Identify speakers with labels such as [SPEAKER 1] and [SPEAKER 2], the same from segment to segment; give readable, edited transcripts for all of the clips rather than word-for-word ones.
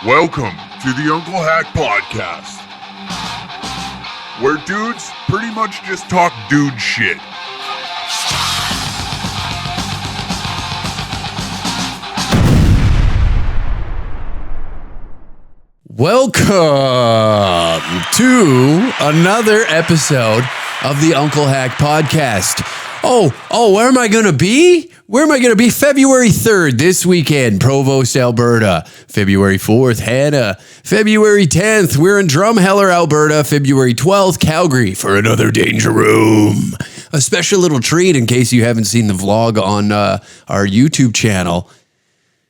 [SPEAKER 1] Welcome to the Unclehack Podcast, where dudes pretty much just talk dude shit.
[SPEAKER 2] Welcome to another episode of the Unclehack Podcast. Where am I going to be? February 3rd, this weekend, Provost, Alberta. February 4th, Hannah. February 10th, we're in Drumheller, Alberta. February 12th, Calgary for another Danger Room. A special little treat in case you haven't seen the vlog on our YouTube channel.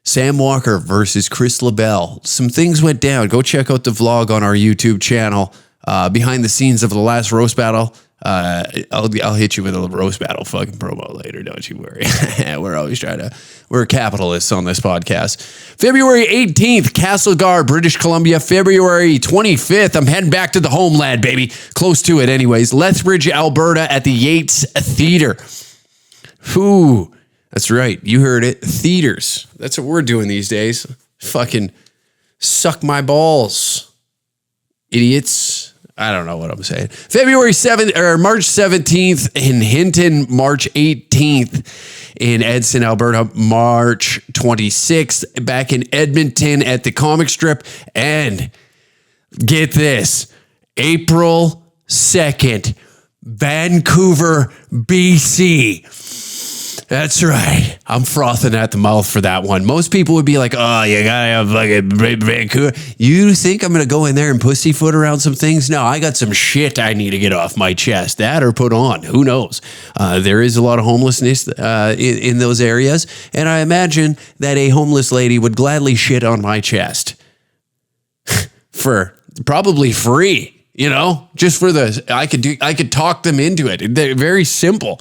[SPEAKER 2] Sam Walker versus Chris LaBelle. Some things went down. Go check out the vlog on our YouTube channel. Behind the scenes of the last roast battle. I'll hit you with a roast battle fucking promo later. Don't you worry. We're capitalists on this podcast. February 18th, Castlegar, British Columbia. February 25th, I'm heading back to the homeland, baby. Close to it anyways. Lethbridge, Alberta at the Yates Theater. Whew. That's right. You heard it. Theaters. That's what we're doing these days. Fucking suck my balls. Idiots. I don't know what I'm saying. March 17th in Hinton, March 18th in Edson, Alberta, March 26th back in Edmonton at the comic strip. And get this, April 2nd, Vancouver, BC. That's right. I'm frothing at the mouth for that one. Most people would be like, oh, you gotta have fucking Vancouver. You think I'm gonna go in there and pussyfoot around some things? No, I got some shit I need to get off my chest. That or put on. Who knows? There is a lot of homelessness in those areas. And I imagine that a homeless lady would gladly shit on my chest. For probably free, you know? Just for I could talk them into it. They're very simple.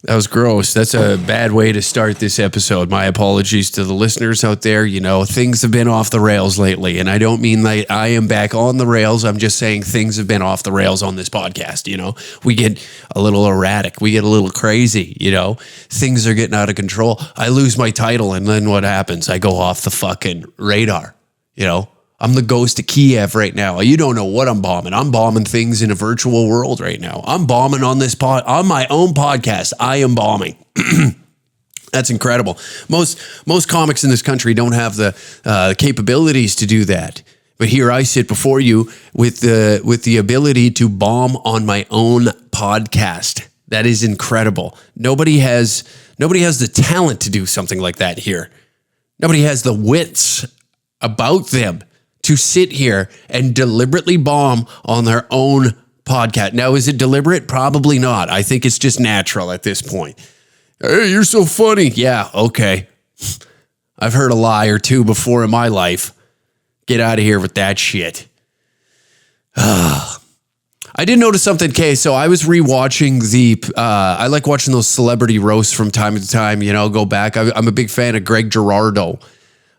[SPEAKER 2] That was gross. That's a bad way to start this episode. My apologies to the listeners out there. You know, things have been off the rails lately, and I don't mean like I am back on the rails. I'm just saying things have been off the rails on this podcast. You know, we get a little erratic. We get a little crazy, you know. Things are getting out of control. I lose my title, and then what happens? I go off the fucking radar, you know. I'm the ghost of Kiev right now. You don't know what I'm bombing. I'm bombing things in a virtual world right now. I'm bombing on my own podcast. I am bombing. That's incredible. Most comics in this country don't have the capabilities to do that. But here I sit before you with the ability to bomb on my own podcast. That is incredible. Nobody has the talent to do something like that here. Nobody has the wits about them to sit here and deliberately bomb on their own podcast. Now, is it deliberate? Probably not. I think it's just natural at this point. Hey, you're so funny. Yeah, okay. I've heard a lie or two before in my life. Get out of here with that shit. I did notice something, okay, so I was rewatching I like watching those celebrity roasts from time to time, you know, go back. I'm a big fan of Greg Giraldo.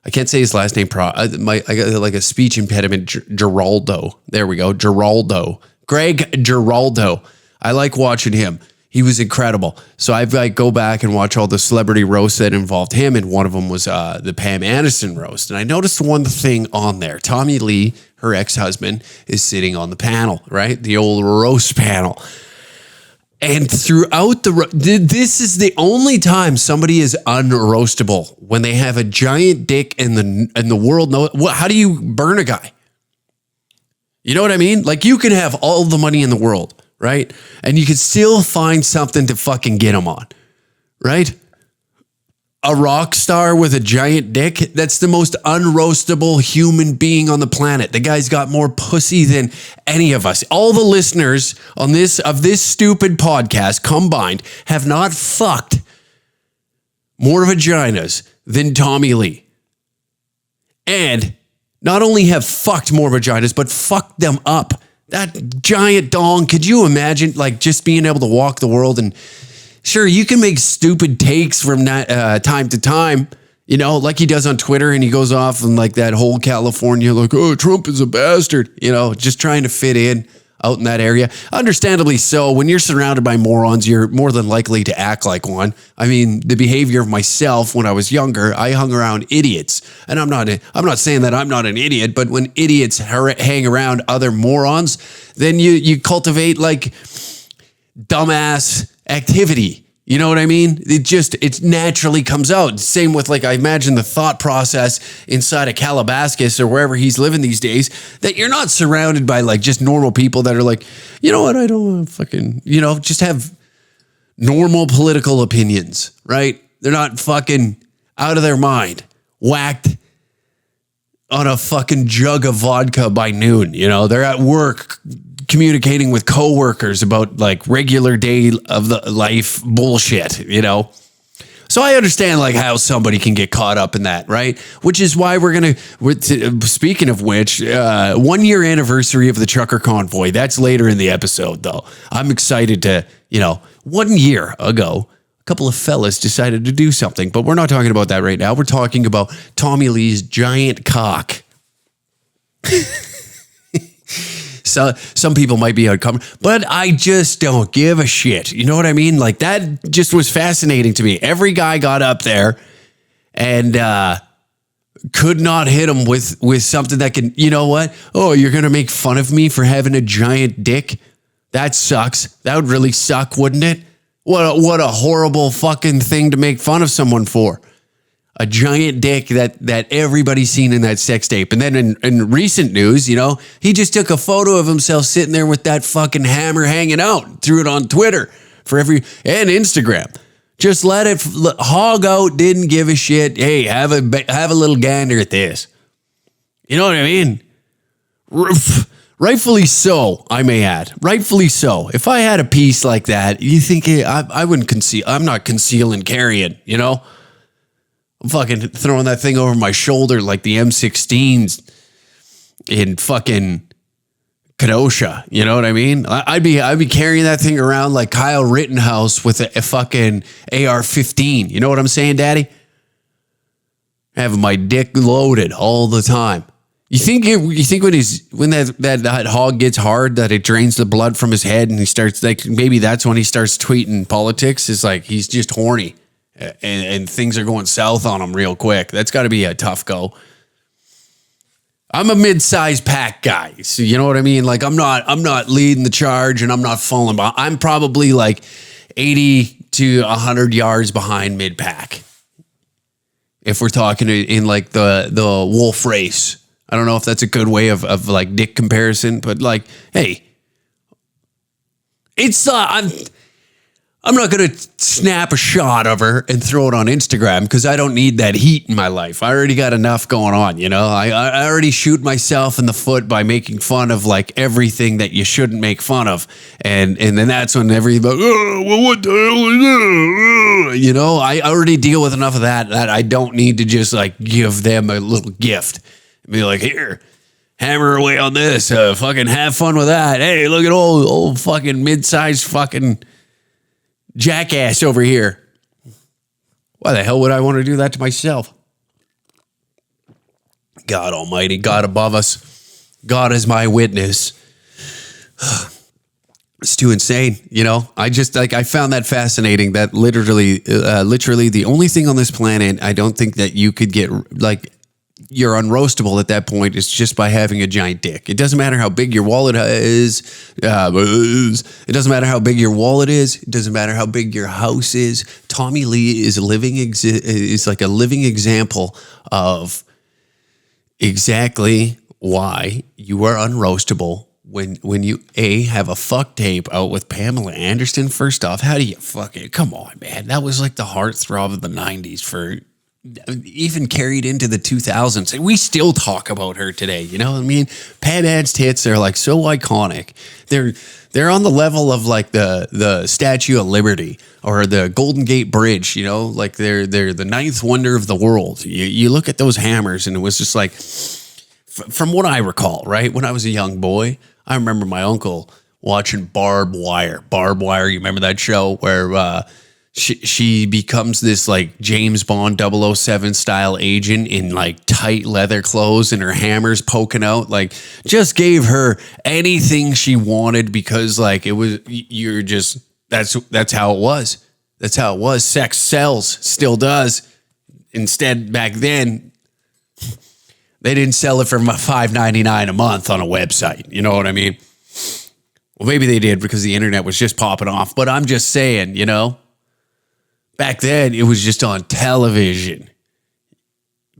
[SPEAKER 2] I can't say his last name. I got like a speech impediment. Giraldo. There we go. Giraldo. Greg Giraldo. I like watching him. He was incredible. So I go back and watch all the celebrity roasts that involved him. And one of them was the Pam Anderson roast. And I noticed one thing on there. Tommy Lee, her ex-husband, is sitting on the panel, right? The old roast panel. And throughout this is the only time somebody is unroastable, when they have a giant dick and the world knows. How do you burn a guy? You know what I mean? Like, you can have all the money in the world, right? And you can still find something to fucking get them on, right? A rock star with a giant dick, that's the most unroastable human being on the planet. The guy's got more pussy than any of us. All the listeners of this stupid podcast combined have not fucked more vaginas than Tommy Lee. And not only have fucked more vaginas, but fucked them up. That giant dong, could you imagine like just being able to walk the world? And sure, you can make stupid takes from time to time, you know, like he does on Twitter, and he goes off and like that whole California, like, oh, Trump is a bastard, you know, just trying to fit in. out in that area. Understandably so. When you're surrounded by morons, you're more than likely to act like one. I mean, the behavior of myself when I was younger, I hung around idiots. And I'm not saying that I'm not an idiot, but when idiots hang around other morons, then you cultivate like dumbass activity. You know what I mean? It naturally comes out. Same with, like, I imagine the thought process inside of Calabasas or wherever he's living these days, that you're not surrounded by like just normal people that are like, you know what? I don't want to fucking, just have normal political opinions, right? They're not fucking out of their mind, whacked on a fucking jug of vodka by noon. They're at work communicating with coworkers about like regular day of the life bullshit, So I understand like how somebody can get caught up in that, right? Which is why speaking of which, 1 year anniversary of the Trucker Convoy. That's later in the episode though. I'm excited to, 1 year ago, a couple of fellas decided to do something, but we're not talking about that right now. We're talking about Tommy Lee's giant cock. So some people might be uncomfortable, but I just don't give a shit. You know what I mean? Like that just was fascinating to me. Every guy got up there and could not hit him with something that can, you know what? Oh, you're going to make fun of me for having a giant dick? That sucks. That would really suck, wouldn't it? What a horrible fucking thing to make fun of someone for. A giant dick that everybody's seen in that sex tape. And then in recent news, he just took a photo of himself sitting there with that fucking hammer hanging out, threw it on Twitter and Instagram. Just let it hog out, didn't give a shit. Hey, have a little gander at this. You know what I mean? Rightfully so, I may add. Rightfully so. If I had a piece like that, you think I wouldn't conceal. I'm not concealing carrying, I'm fucking throwing that thing over my shoulder like the M16s in fucking Kenosha. You know what I mean? I'd be carrying that thing around like Kyle Rittenhouse with a fucking AR-15. You know what I'm saying, Daddy? Having my dick loaded all the time. You think when that hog gets hard that it drains the blood from his head and he starts like maybe that's when he starts tweeting politics? Is like he's just horny. And things are going south on him real quick. That's got to be a tough go. I'm a mid-sized pack guy. So you know what I mean? Like I'm not leading the charge and I'm not falling behind. I'm probably like 80 to 100 yards behind mid-pack. If we're talking in like the wolf race. I don't know if that's a good way of like dick comparison, but like, hey, it's I'm not going to snap a shot of her and throw it on Instagram because I don't need that heat in my life. I already got enough going on, I already shoot myself in the foot by making fun of like everything that you shouldn't make fun of. And then that's when everybody, what the hell is that? I already deal with enough of that I don't need to just like give them a little gift and be like, here, hammer away on this, fucking have fun with that. Hey, look at old fucking mid-sized fucking jackass over here. Why the hell would I want to do that to myself? God almighty, God above us, God is my witness. It's too insane, I just I found that fascinating that literally the only thing on this planet I don't think that you could get like you're unroastable at that point is just by having a giant dick. It doesn't matter how big your wallet is. It doesn't matter how big your wallet is. It doesn't matter how big your house is. Tommy Lee is like a living example of exactly why you are unroastable when you have a fuck tape out with Pamela Anderson. First off, how do you fucking come on, man? That was like the heartthrob of the 90s for even carried into the 2000s. We still talk about her today. You know what I mean? Pam Ann's tits are like so iconic. They're on the level of like the Statue of Liberty or the Golden Gate Bridge. Like they're the ninth wonder of the world. You look at those hammers and it was just like, from what I recall, right? When I was a young boy, I remember my uncle watching Barbed Wire. Barbed Wire, you remember that show where she becomes this like James Bond 007 style agent in like tight leather clothes and her hammers poking out. Like, just gave her anything she wanted because, like, it was, that's how it was. That's how it was. Sex sells, still does. Instead, back then, they didn't sell it for $5.99 a month on a website. You know what I mean? Well, maybe they did because the internet was just popping off. But I'm just saying, you know, back then it was just on television.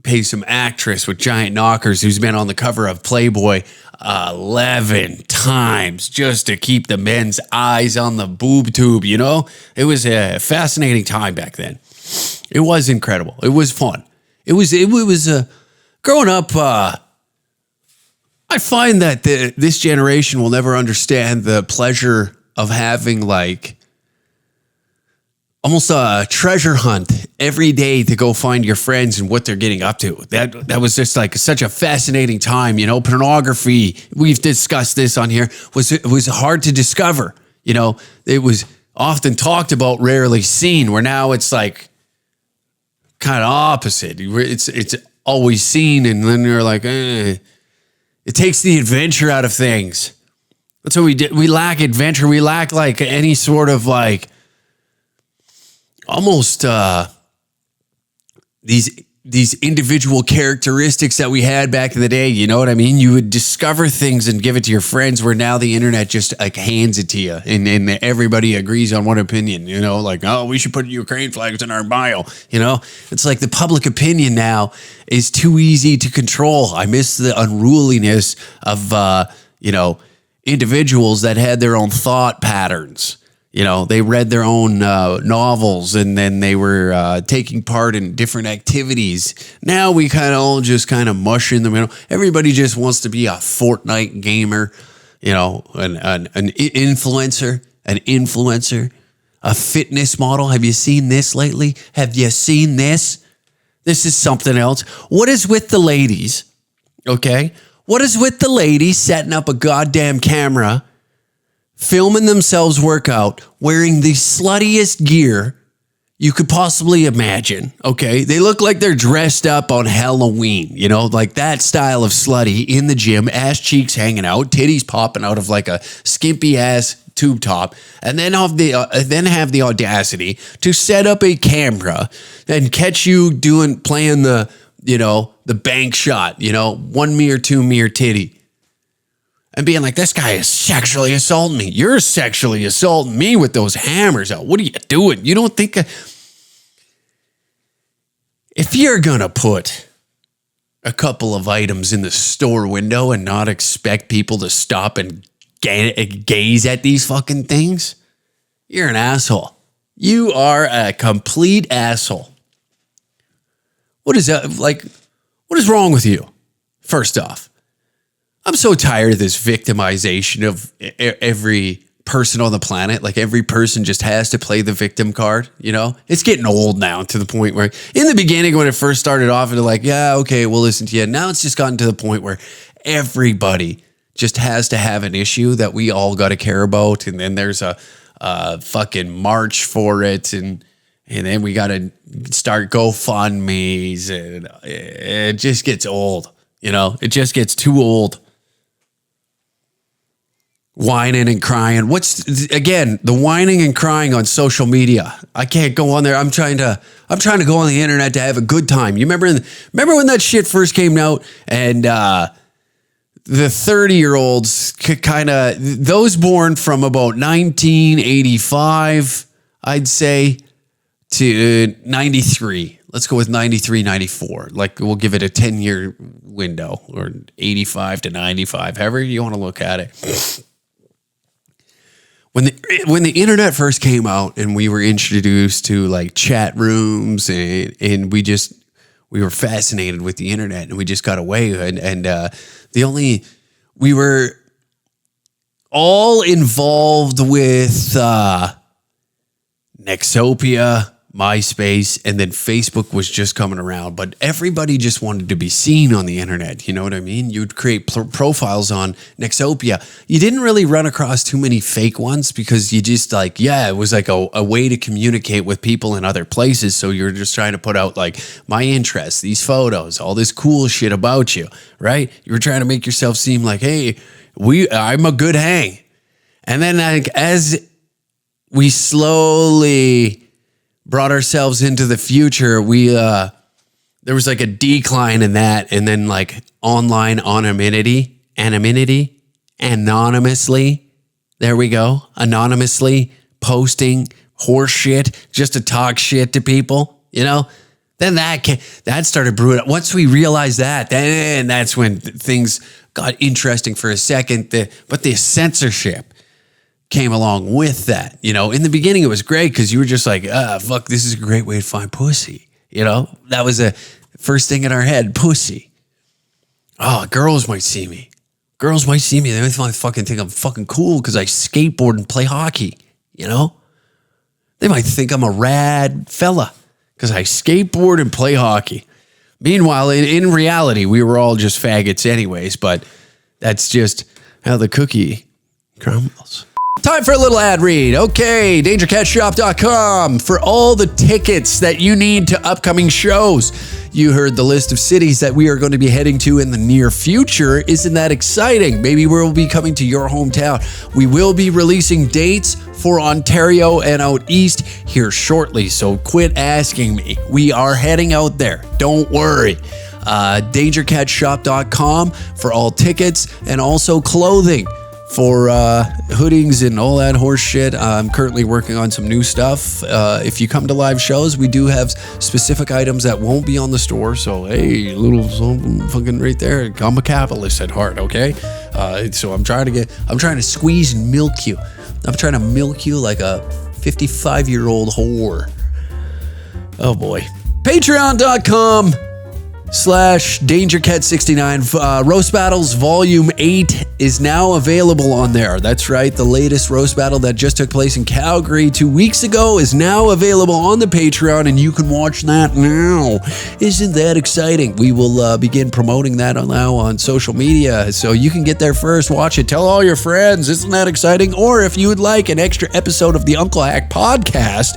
[SPEAKER 2] Pay some actress with giant knockers who's been on the cover of Playboy 11 times just to keep the men's eyes on the boob tube, you know? It was a fascinating time back then. It was incredible. It was fun. It was growing up, I find that this generation will never understand the pleasure of having like almost a treasure hunt every day to go find your friends and what they're getting up to. That was just like such a fascinating time. You know, pornography, we've discussed this on here, was hard to discover. You know, it was often talked about, rarely seen, where now it's like kind of opposite. It's always seen, and then you're like, It takes the adventure out of things. That's what we did. We lack adventure. We lack like any sort of like almost these individual characteristics that we had back in the day. You know what I mean? You would discover things and give it to your friends, where now the internet just like hands it to you, and everybody agrees on one opinion. You know, like, oh, we should put Ukraine flags in our bio. You know, it's like the public opinion now is too easy to control. I miss the unruliness of individuals that had their own thought patterns. You know, they read their own novels, and then they were taking part in different activities. Now we kind of all just kind of mush in the middle. Everybody just wants to be a Fortnite gamer, you know, an influencer, a fitness model. Have you seen this lately? Have you seen this? This is something else. What is with the ladies? Okay. What is with the ladies setting up a goddamn camera, filming themselves work out, wearing the sluttiest gear you could possibly imagine, okay? They look like they're dressed up on Halloween, you know, like that style of slutty in the gym, ass cheeks hanging out, titties popping out of like a skimpy ass tube top, and then have the audacity to set up a camera and catch you playing the bank shot, you know, 1 me or 2 me or titty. And being like, this guy is sexually assaulting me. You're sexually assaulting me with those hammers out. What are you doing? You don't think... If you're going to put a couple of items in the store window and not expect people to stop and gaze at these fucking things, you're an asshole. You are a complete asshole. What is that? Like, what is wrong with you? First off, I'm so tired of this victimization of every person on the planet. Like, every person just has to play the victim card, you know? It's getting old now, to the point where in the beginning, when it first started off, they're like, yeah, okay, we'll listen to you. Now it's just gotten to the point where everybody just has to have an issue that we all got to care about. And then there's a fucking march for it. And then we got to start GoFundMes, and it just gets old. You know, it just gets too old. Whining and crying. The whining and crying on social media. I can't go on there. I'm trying to go on the internet to have a good time. You remember when that shit first came out, and the 30-year-olds kind of, those born from about 1985, I'd say, to 93. Let's go with 93, 94. Like, we'll give it a 10-year window, or 85 to 95, however you want to look at it. When the internet first came out and we were introduced to like chat rooms, and we were fascinated with the internet, and we just got away. We were all involved with Nexopia, MySpace, and then Facebook was just coming around, but everybody just wanted to be seen on the internet. You know what I mean? You'd create profiles on Nexopia. You didn't really run across too many fake ones because you just like, it was like a way to communicate with people in other places. So you're just trying to put out like my interests, these photos, all this cool shit about you, right? You were trying to make yourself seem like, hey, I'm a good hang. And then like as we slowly brought ourselves into the future, there was like a decline in that, and then like online anonymity, anonymously, there we go, anonymously posting horse shit just to talk shit to people, you know? Then that started brewing up. Once we realized that, then that's when things got interesting for a second. But the censorship came along with that. You know, in the beginning, it was great because you were just like, fuck, this is a great way to find pussy. You know, that was the first thing in our head, pussy. Oh, girls might see me. They might fucking think I'm fucking cool because I skateboard and play hockey, you know? They might think I'm a rad fella because I skateboard and play hockey. Meanwhile, in reality, we were all just faggots anyways, but that's just how the cookie crumbles. Time for a little ad read. Okay, dangercatshop.com for all the tickets that you need to upcoming shows. You heard the list of cities that we are going to be heading to in the near future. Isn't that exciting? Maybe we'll be coming to your hometown. We will be releasing dates for Ontario and out east here shortly, so quit asking me. We are heading out there. Don't worry. dangercatshop.com for all tickets and also clothing for hoodings and all that horse shit. I'm currently working on some new stuff. If you come to live shows, we do have specific items that won't be on the store. So, hey, a little something fucking right there. I'm a capitalist at heart, okay? So I'm trying to squeeze and milk you. I'm trying to milk you like a 55-year-old whore. Oh boy. Patreon.com/DangerCat69. Roast Battles Volume 8 is now available on there. That's right. The latest roast battle that just took place in Calgary 2 weeks ago is now available on the Patreon, and you can watch that now. Isn't that exciting? We will begin promoting that now on social media, so you can get there first, watch it, tell all your friends. Isn't that exciting? Or if you would like an extra episode of the Uncle Hack podcast,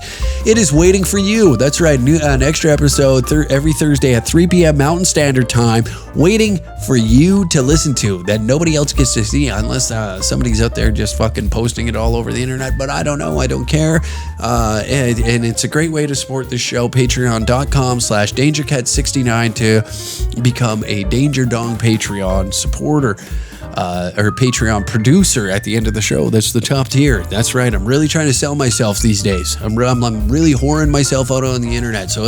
[SPEAKER 2] it is waiting for you. That's right. An extra episode every Thursday at 3 p.m. Mountain Standard Time, waiting for you to listen to, that nobody else gets to see unless somebody's out there just fucking posting it all over the internet. But I don't know. I don't care. And it's a great way to support this show. Patreon.com/DangerCat69 to become a Danger Dong Patreon supporter. Or Patreon producer at the end of the show. That's the top tier. That's right. I'm really trying to sell myself these days. I'm really whoring myself out on the internet. So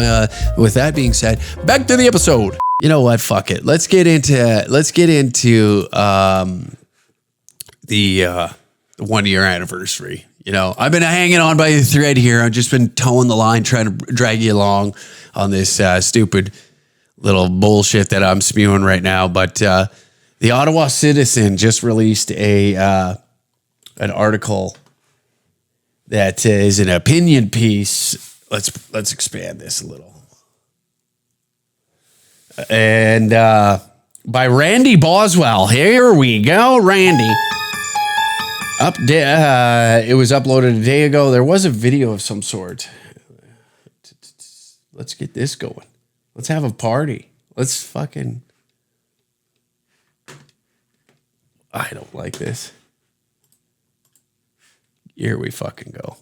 [SPEAKER 2] with that being said, back to the episode. You know what? Fuck it. Let's get into the 1 year anniversary. You know, I've been hanging on by a thread here. I've just been towing the line, trying to drag you along on this stupid little bullshit that I'm spewing right now. But the Ottawa Citizen just released an article that is an opinion piece. Let's expand this a little. And by Randy Boswell. Here we go, Randy. It was uploaded a day ago. There was a video of some sort. Let's get this going. Let's have a party. Let's fucking... I don't like this. Here we fucking go.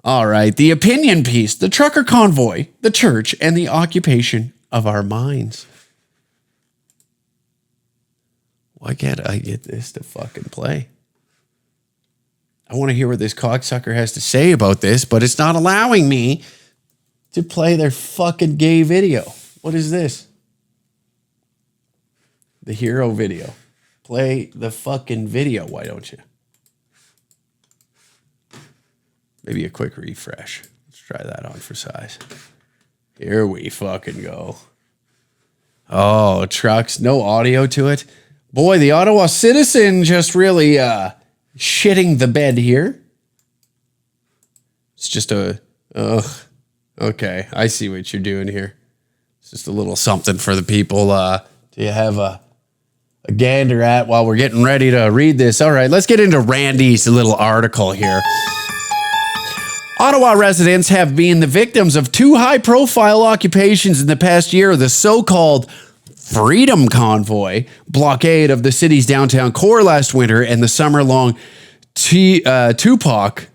[SPEAKER 2] All right. The opinion piece, the Trucker Convoy, the church, and the occupation of our minds. Why can't I get this to fucking play? I want to hear what this cocksucker has to say about this, but it's not allowing me to play their fucking gay video. What is this? The hero video. Play the fucking video, why don't you? Maybe a quick refresh. Let's try that on for size. Here we fucking go. Oh, trucks, no audio to it. Boy, the Ottawa Citizen just really shitting the bed here. It's just Okay, I see what you're doing here. It's just a little something for the people to have a gander at while we're getting ready to read this. All right, let's get into Randy's little article here. Ottawa residents have been the victims of two high-profile occupations in the past year, the so-called Freedom Convoy blockade of the city's downtown core last winter and the summer-long Tupac?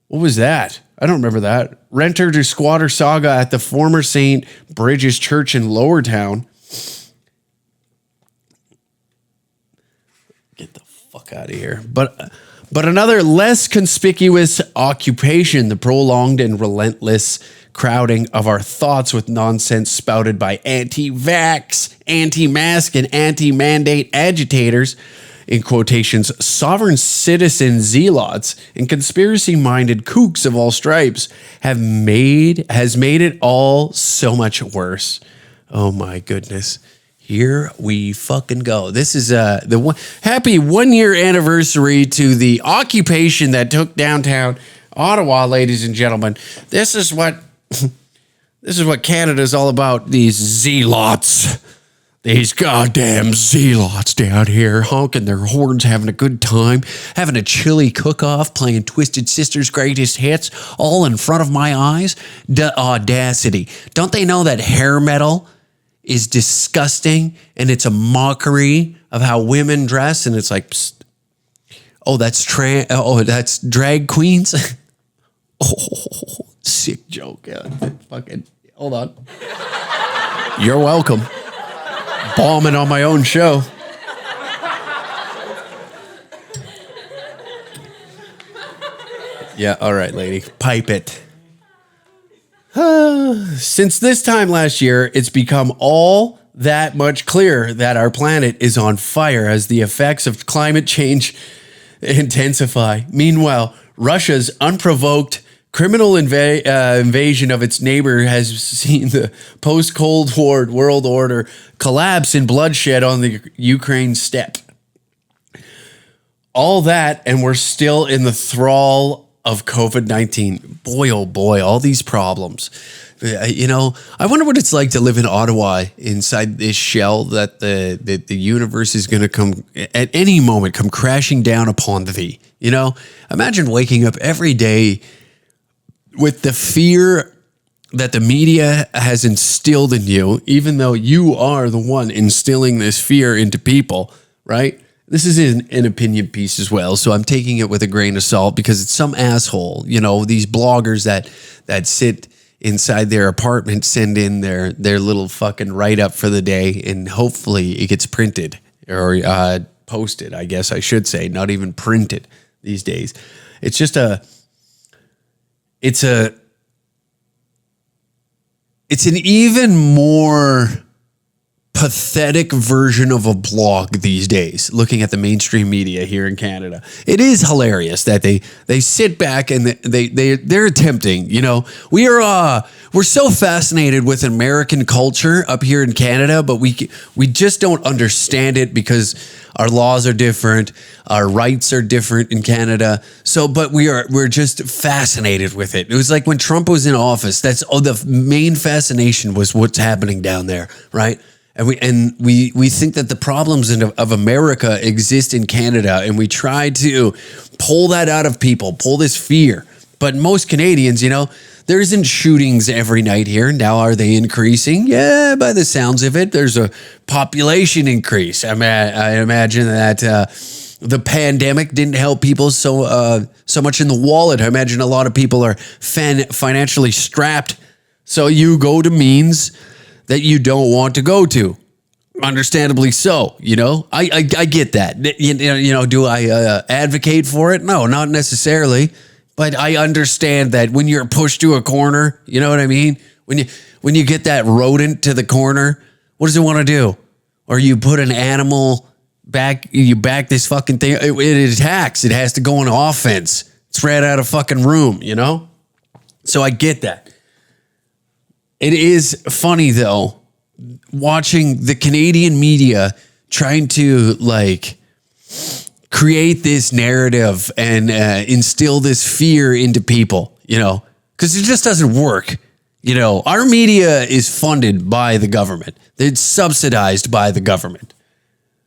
[SPEAKER 2] What was that? I don't remember that. Renter to squatter saga at the former St. Bridges Church in Lowertown. Get the fuck out of here. But another less conspicuous occupation, the prolonged and relentless crowding of our thoughts with nonsense spouted by anti-vax, anti-mask, and anti-mandate agitators, in quotations, sovereign citizen zealots and conspiracy-minded kooks of all stripes has made it all so much worse. Oh my goodness. Here we fucking go. This is happy 1 year anniversary to the occupation that took downtown Ottawa, ladies and gentlemen. This is what Canada's all about. These zealots, these goddamn zealots down here honking their horns, having a good time, having a chilli cook-off, playing Twisted Sister's greatest hits, all in front of my eyes. The audacity! Don't they know that hair metal is disgusting and it's a mockery of how women dress? And it's like, psst. Oh, that's that's drag queens. Oh, sick joke. Fucking hold on. You're welcome. Bombing on my own show. Yeah, all right, lady. Pipe it. Since this time last year, it's become all that much clearer that our planet is on fire as the effects of climate change intensify. Meanwhile, Russia's unprovoked criminal invasion of its neighbor has seen the post-Cold War world order collapse in bloodshed on the Ukraine steppe. All that, and we're still in the thrall of COVID-19. Boy, oh boy, all these problems. You know, I wonder what it's like to live in Ottawa inside this shell that the universe is going to come at any moment, come crashing down upon thee. You know, imagine waking up every day with the fear that the media has instilled in you, even though you are the one instilling this fear into people, right? This is an opinion piece as well, so I'm taking it with a grain of salt because it's some asshole, you know, these bloggers that sit inside their apartment, send in their little fucking write-up for the day, and hopefully it gets printed or posted, I guess I should say, not even printed these days. It's just it's an even more pathetic version of a blog these days, looking at the mainstream media here in Canada. It is hilarious that they sit back and they're attempting, you know, we're so fascinated with American culture up here in Canada, but we just don't understand it because our laws are different, our rights are different in Canada. So, but we're just fascinated with it. It was like when Trump was in office, the main fascination was what's happening down there, right? And we think that the problems of America exist in Canada, and we try to pull that out of people, pull this fear. But most Canadians, you know, there isn't shootings every night here. Now, are they increasing? Yeah, by the sounds of it, there's a population increase. I imagine that the pandemic didn't help people so much in the wallet. I imagine a lot of people are financially strapped, so you go to means that you don't want to go to. Understandably so, you know. I get that. You know, do I advocate for it? No, not necessarily. But I understand that when you're pushed to a corner, you know what I mean? When you get that rodent to the corner, what does it want to do? Or you put an animal back, you back this fucking thing, it attacks. It has to go on offense. It's right out of fucking room, you know? So I get that. It is funny, though, watching the Canadian media trying to, like, create this narrative and instill this fear into people, you know, because it just doesn't work. You know, our media is funded by the government. It's subsidized by the government.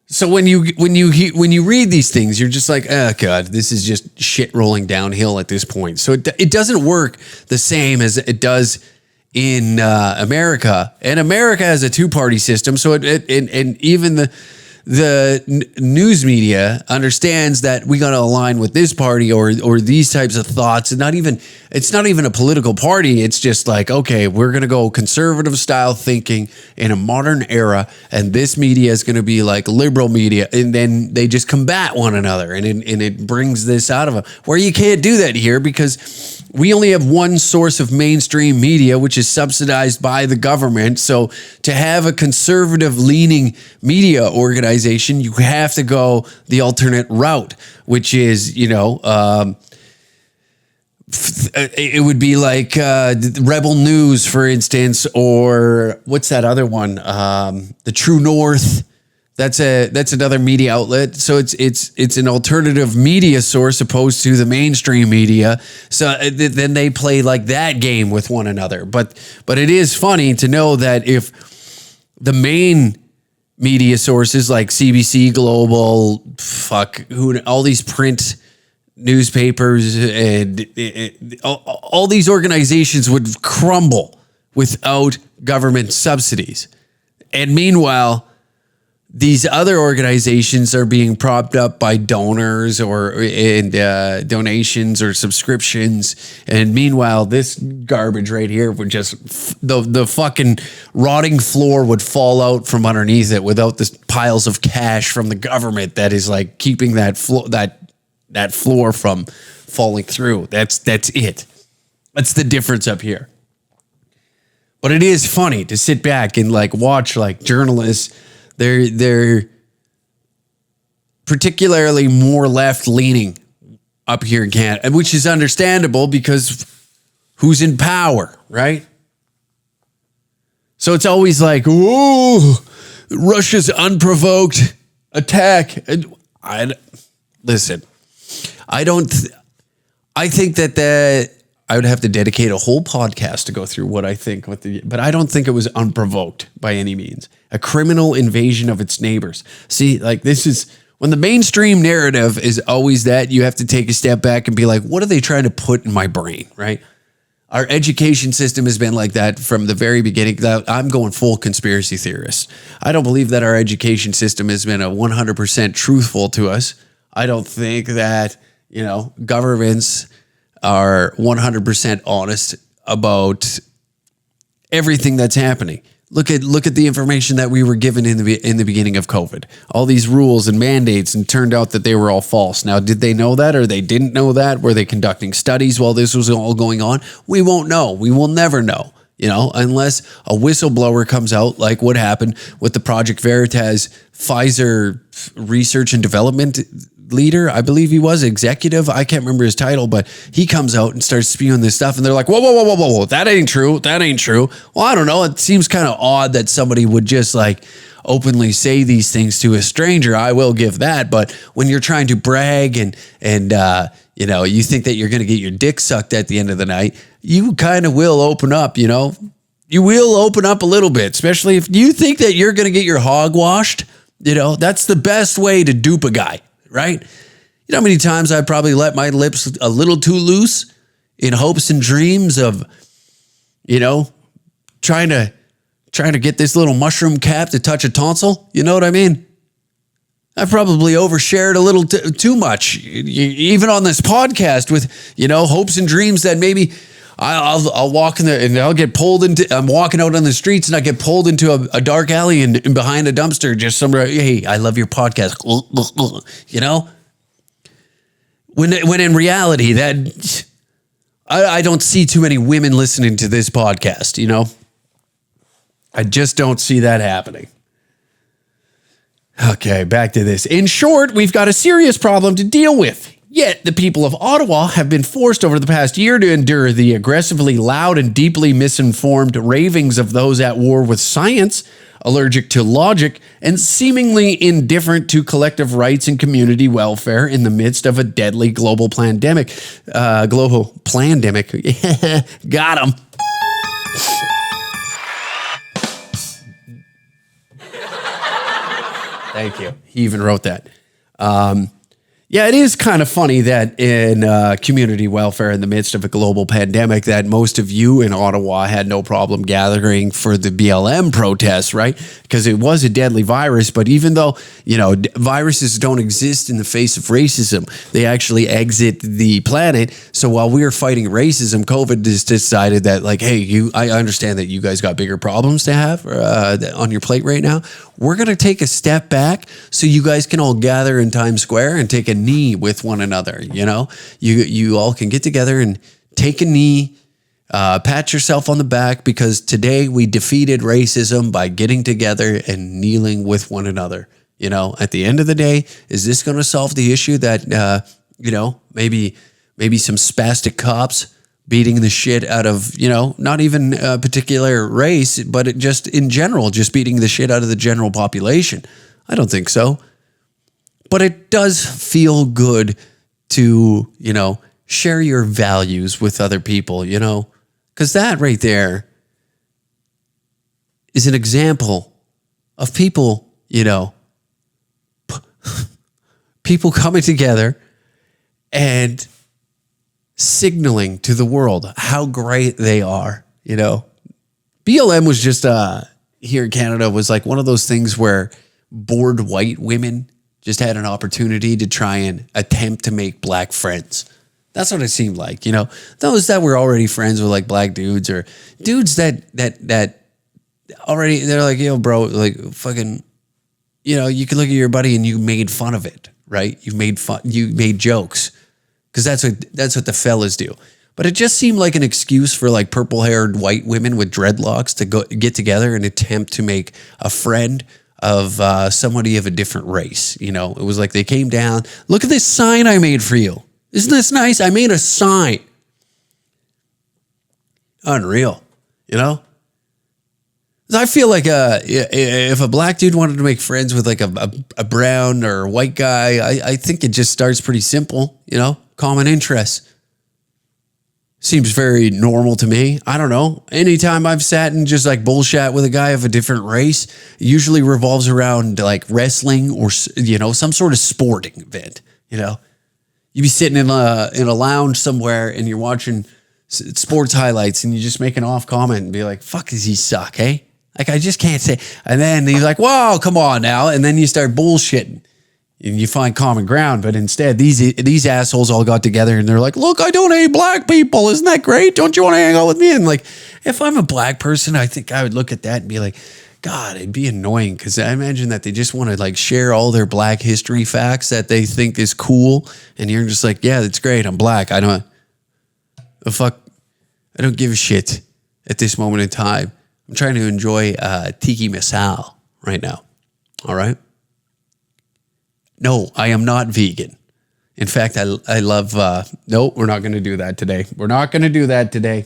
[SPEAKER 2] So when you read these things, you're just like, oh God, this is just shit rolling downhill at this point. So it doesn't work the same as it does in America. And America has a two-party system. So and even the news media understands that we got to align with this party or these types of thoughts. And it's not even a political party. It's just like, okay, we're going to go conservative style thinking in a modern era. And this media is going to be like liberal media. And then they just combat one another. And it brings this out of them where you can't do that here because we only have one source of mainstream media, which is subsidized by the government. So to have a conservative leaning media organization, you have to go the alternate route, which is, it would be like Rebel News, for instance, or what's that other one? The True North. That's another media outlet. So it's an alternative media source opposed to the mainstream media. So then they play like that game with one another. But it is funny to know that if the main media sources like CBC Global, all these print newspapers and all these organizations would crumble without government subsidies. And meanwhile, these other organizations are being propped up by donors and donations or subscriptions. And meanwhile, this garbage right here would just, the fucking rotting floor would fall out from underneath it without the piles of cash from the government that is like keeping that floor from falling through. That's it. That's the difference up here. But it is funny to sit back and like watch like journalists. They're particularly more left-leaning up here in Canada, which is understandable because who's in power, right? So it's always like, oh, Russia's unprovoked attack. I think that I would have to dedicate a whole podcast to go through what I think but I don't think it was unprovoked by any means. A criminal invasion of its neighbors. See, like this is when the mainstream narrative is always that, you have to take a step back and be like, what are they trying to put in my brain, right? Our education system has been like that from the very beginning. I'm going full conspiracy theorist. I don't believe that our education system has been 100% truthful to us. I don't think that, governments are 100% honest about everything that's happening. Look at the information that we were given in the beginning of COVID. All these rules and mandates, and turned out that they were all false. Now, did they know that or they didn't know that? Were they conducting studies while this was all going on? We won't know. We will never know, unless a whistleblower comes out like what happened with the Project Veritas Pfizer research and development leader. I believe he was executive. I can't remember his title, but he comes out and starts spewing this stuff. And they're like, whoa. That ain't true. Well, I don't know. It seems kind of odd that somebody would just like openly say these things to a stranger. I will give that. But when you're trying to brag and you think that you're going to get your dick sucked at the end of the night, you kind of will open up, you will open up a little bit, especially if you think that you're going to get your hog washed. That's the best way to dupe a guy. Right? You know how many times I probably let my lips a little too loose in hopes and dreams of, trying to get this little mushroom cap to touch a tonsil. You know what I mean? I probably overshared a little too much, even on this podcast with, hopes and dreams that maybe I'll walk in there and I'll get pulled into, I'm walking out on the streets and I get pulled into a dark alley and behind a dumpster, just somebody, hey, I love your podcast. When in reality that I don't see too many women listening to this podcast, I just don't see that happening. Okay, back to this. In short, we've got a serious problem to deal with. Yet, the people of Ottawa have been forced over the past year to endure the aggressively loud and deeply misinformed ravings of those at war with science, allergic to logic, and seemingly indifferent to collective rights and community welfare in the midst of a deadly global pandemic. Got him. Thank you. He even wrote that. Yeah, it is kind of funny that in community welfare in the midst of a global pandemic that most of you in Ottawa had no problem gathering for the BLM protests, right? Because it was a deadly virus. But even though, viruses don't exist in the face of racism, they actually exit the planet. So while we were fighting racism, COVID just decided that, like, hey, I understand that you guys got bigger problems to have on your plate right now. We're going to take a step back so you guys can all gather in Times Square and take a knee with one another. You all can get together and take a knee, pat yourself on the back, because today we defeated racism by getting together and kneeling with one another. At the end of the day, is this going to solve the issue that, maybe some spastic cops beating the shit out of, not even a particular race, but just in general, just beating the shit out of the general population? I don't think so. But it does feel good to, share your values with other people, because that right there is an example of people, people coming together and signaling to the world how great they are. BLM was just here in Canada was like one of those things where bored white women just had an opportunity to try and attempt to make black friends. That's what it seemed like, those that were already friends with like black dudes or dudes that already, they're like, bro, like fucking, you can look at your buddy and you made fun of it, right? You made jokes, because that's what the fellas do. But it just seemed like an excuse for like purple-haired white women with dreadlocks to get together and attempt to make a friend of somebody of a different race. It was like they came down, look at this sign I made for you. Isn't this nice? I made a sign. Unreal, I feel like if a black dude wanted to make friends with like a brown or white guy, I think it just starts pretty simple, common interests. Seems very normal to me. I don't know. Anytime I've sat and just like bullshit with a guy of a different race, it usually revolves around like wrestling or, some sort of sporting event, You'd be sitting in a lounge somewhere and you're watching sports highlights and you just make an off comment and be like, fuck, does he suck, hey? Like, I just can't say. And then he's like, whoa, come on now. And then you start bullshitting and you find common ground. But instead, these assholes all got together and they're like, look, I don't hate black people. Isn't that great? Don't you want to hang out with me? And like, if I'm a black person, I think I would look at that and be like, God, it'd be annoying, because I imagine that they just want to like share all their black history facts that they think is cool. And you're just like, yeah, that's great. I'm black. I don't give a shit at this moment in time. I'm trying to enjoy tiki masal right now. All right. No, I am not vegan. In fact, I love, no, we're not going to do that today. We're not going to do that today.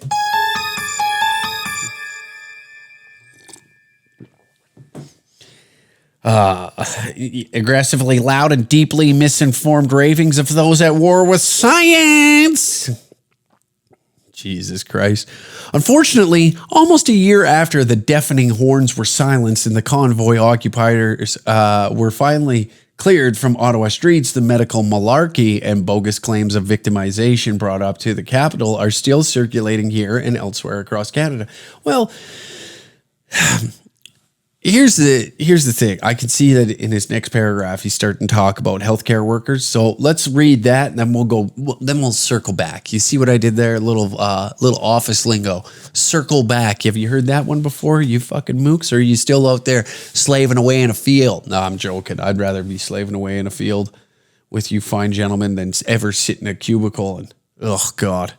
[SPEAKER 2] Aggressively loud and deeply misinformed ravings of those at war with science. Jesus Christ. Unfortunately, almost a year after the deafening horns were silenced and the convoy occupiers were finally cleared from Ottawa streets, the medical malarkey and bogus claims of victimization brought up to the capital are still circulating here and elsewhere across Canada. Well, Here's the thing. I can see that in his next paragraph, he's starting to talk about healthcare workers. So let's read that, and then we'll circle back. You see what I did there? Little office lingo. Circle back. Have you heard that one before? You fucking mooks? Or are you still out there slaving away in a field? No, I'm joking. I'd rather be slaving away in a field with you fine gentlemen than ever sit in a cubicle and, oh God.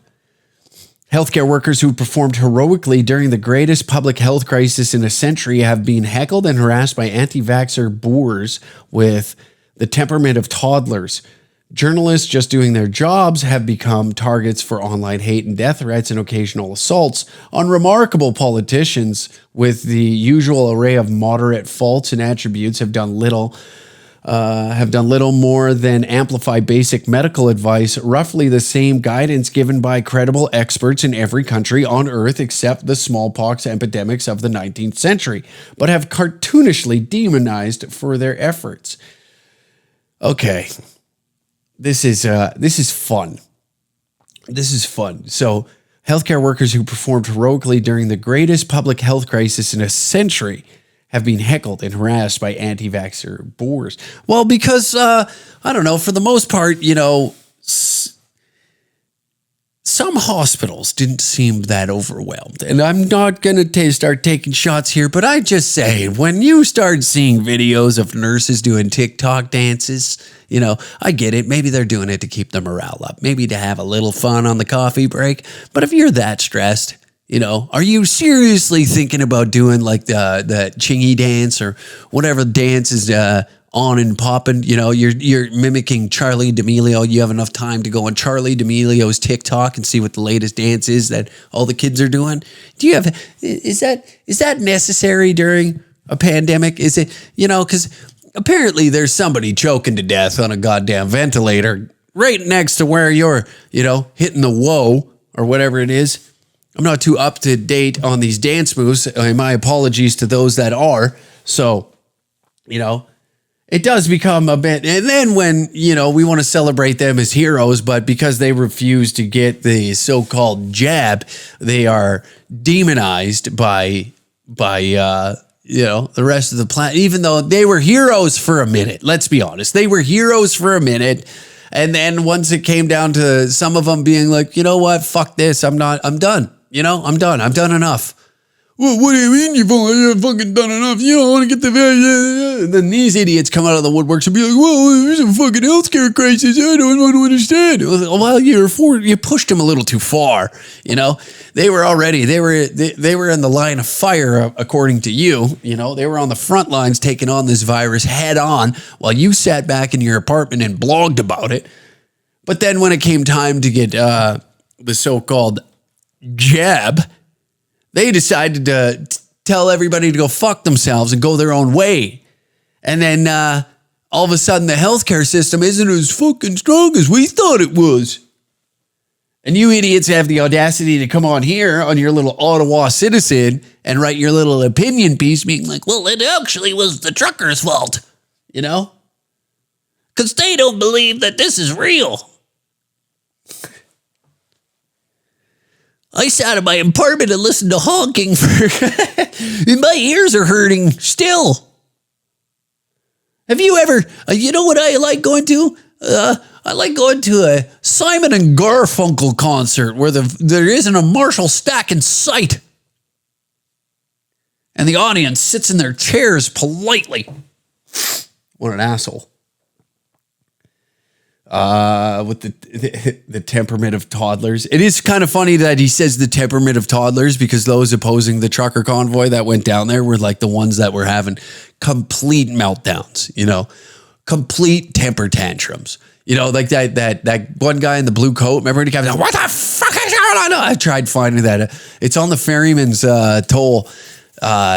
[SPEAKER 2] Healthcare workers who performed heroically during the greatest public health crisis in a century have been heckled and harassed by anti-vaxxer boors with the temperament of toddlers. Journalists just doing their jobs have become targets for online hate and death threats and occasional assaults. Unremarkable politicians with the usual array of moderate faults and attributes have done little more than amplify basic medical advice, roughly the same guidance given by credible experts in every country on earth except the smallpox epidemics of the 19th century, but have cartoonishly demonized for their efforts. Okay. This is fun. This is fun. So, healthcare workers who performed heroically during the greatest public health crisis in a century have been heckled and harassed by anti-vaxxer boors. Well, because, I don't know, for the most part, some hospitals didn't seem that overwhelmed. And I'm not going to start taking shots here, but I just say, when you start seeing videos of nurses doing TikTok dances, I get it. Maybe they're doing it to keep the morale up, maybe to have a little fun on the coffee break. But if you're that stressed, are you seriously thinking about doing like the chingy dance or whatever dance is on and popping? You're mimicking Charli D'Amelio. You have enough time to go on Charli D'Amelio's TikTok and see what the latest dance is that all the kids are doing. Is that necessary during a pandemic? Is it, because apparently there's somebody choking to death on a goddamn ventilator right next to where you're, hitting the whoa or whatever it is. I'm not too up to date on these dance moves. My apologies to those that are. So, it does become a bit, and then when, we want to celebrate them as heroes, but because they refuse to get the so-called jab, they are demonized by the rest of the planet, even though they were heroes for a minute. Let's be honest. They were heroes for a minute. And then once it came down to some of them being like, you know what? Fuck this. I'm done. I'm done. I've done enough. Well, what do you mean you've fucking done enough? You don't want to get the... And then these idiots come out of the woodworks and be like, well, there's a fucking healthcare crisis. I don't want to understand. Well, you pushed them a little too far. They were already, they were in the line of fire, according to you. They were on the front lines taking on this virus head on while you sat back in your apartment and blogged about it. But then when it came time to get the so-called jab, they decided to tell everybody to go fuck themselves and go their own way. And then all of a sudden the healthcare system isn't as fucking strong as we thought it was. And you idiots have the audacity to come on here on your little Ottawa Citizen and write your little opinion piece being like, well, it actually was the truckers' fault, because they don't believe that this is real. I sat in my apartment and listened to honking and my ears are hurting still. Have you ever, you know what I like going to? I like going to a Simon and Garfunkel concert where there isn't a Marshall stack in sight. And the audience sits in their chairs politely. What an asshole. With the temperament of toddlers. It is kind of funny that he says the temperament of toddlers, because those opposing the trucker convoy that went down there were like the ones that were having complete meltdowns, complete temper tantrums. Like that one guy in the blue coat. Remember when he came down, what the fuck is going on? I tried finding that. It's on the Ferryman's Toll.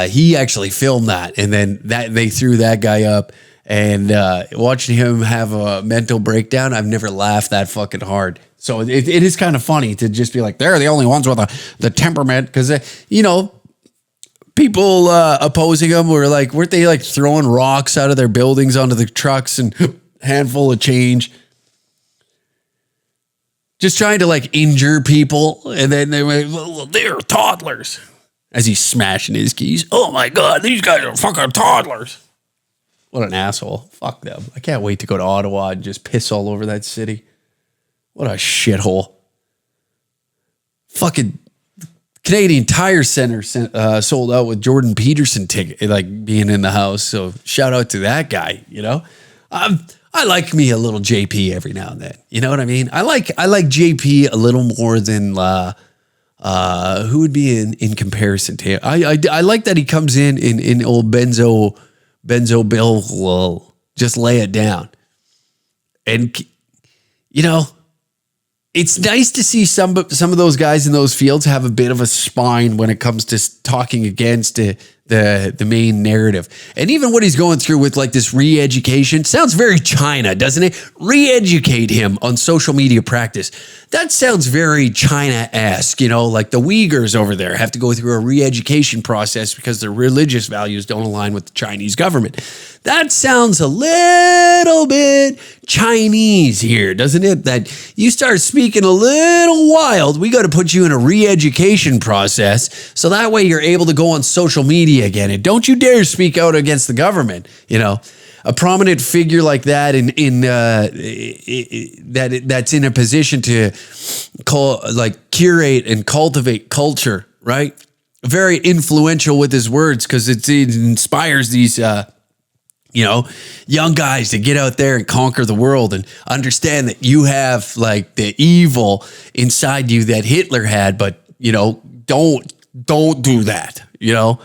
[SPEAKER 2] He actually filmed that, and then they threw that guy up. And watching him have a mental breakdown, I've never laughed that fucking hard. So it is kind of funny to just be like, they're the only ones with the temperament. Because, people opposing them weren't they like throwing rocks out of their buildings onto the trucks and handful of change? Just trying to like injure people. And then they went, well, they're toddlers. As he's smashing his keys. Oh my God, these guys are fucking toddlers. What an asshole. Fuck them. I can't wait to go to Ottawa and just piss all over that city. What a shithole. Fucking Canadian Tire Center sold out with Jordan Peterson ticket, like being in the house. So shout out to that guy, I like me a little JP every now and then. You know what I mean? I like JP a little more than who would be in comparison to him. I like that he comes in old Benzo Bill will just lay it down. And you know, it's nice to see some of those guys in those fields have a bit of a spine when it comes to talking against the main narrative. And even what he's going through with like this re-education sounds very China, doesn't it? Re-educate him on social media practice. That sounds very China-esque, you know, like the Uyghurs over there have to go through a re-education process because their religious values don't align with the Chinese government. That sounds a little bit Chinese here, doesn't it? That you start speaking a little wild, we got to put you in a re-education process so that way you're able to go on social media again. And don't you dare speak out against the government, you know. A prominent figure like that that's in a position to curate and cultivate culture, right? Very influential with his words because it inspires these young guys to get out there and conquer the world and understand that you have like the evil inside you that Hitler had, but you know, don't do that. You know,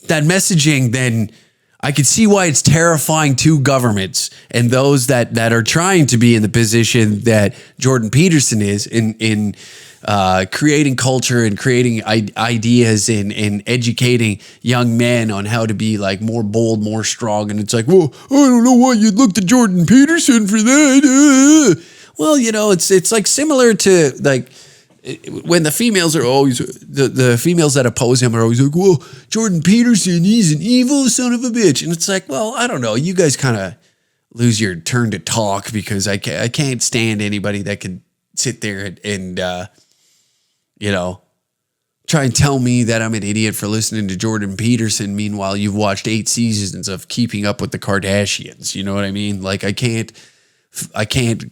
[SPEAKER 2] that messaging, then I could see why it's terrifying to governments and those that are trying to be in the position that Jordan Peterson is in creating culture and creating ideas and educating young men on how to be like more bold, more strong. And it's like, well, I don't know why you'd look to Jordan Peterson for that. Well, you know, it's like similar to like when the females are always, the females that oppose him are always like, well, Jordan Peterson, he's an evil son of a bitch. And it's like, well, I don't know. You guys kind of lose your turn to talk because I can't stand anybody that could sit there and you know, try and tell me that I'm an idiot for listening to Jordan Peterson. Meanwhile, you've watched 8 seasons of Keeping Up with the Kardashians. You know what I mean? Like I can't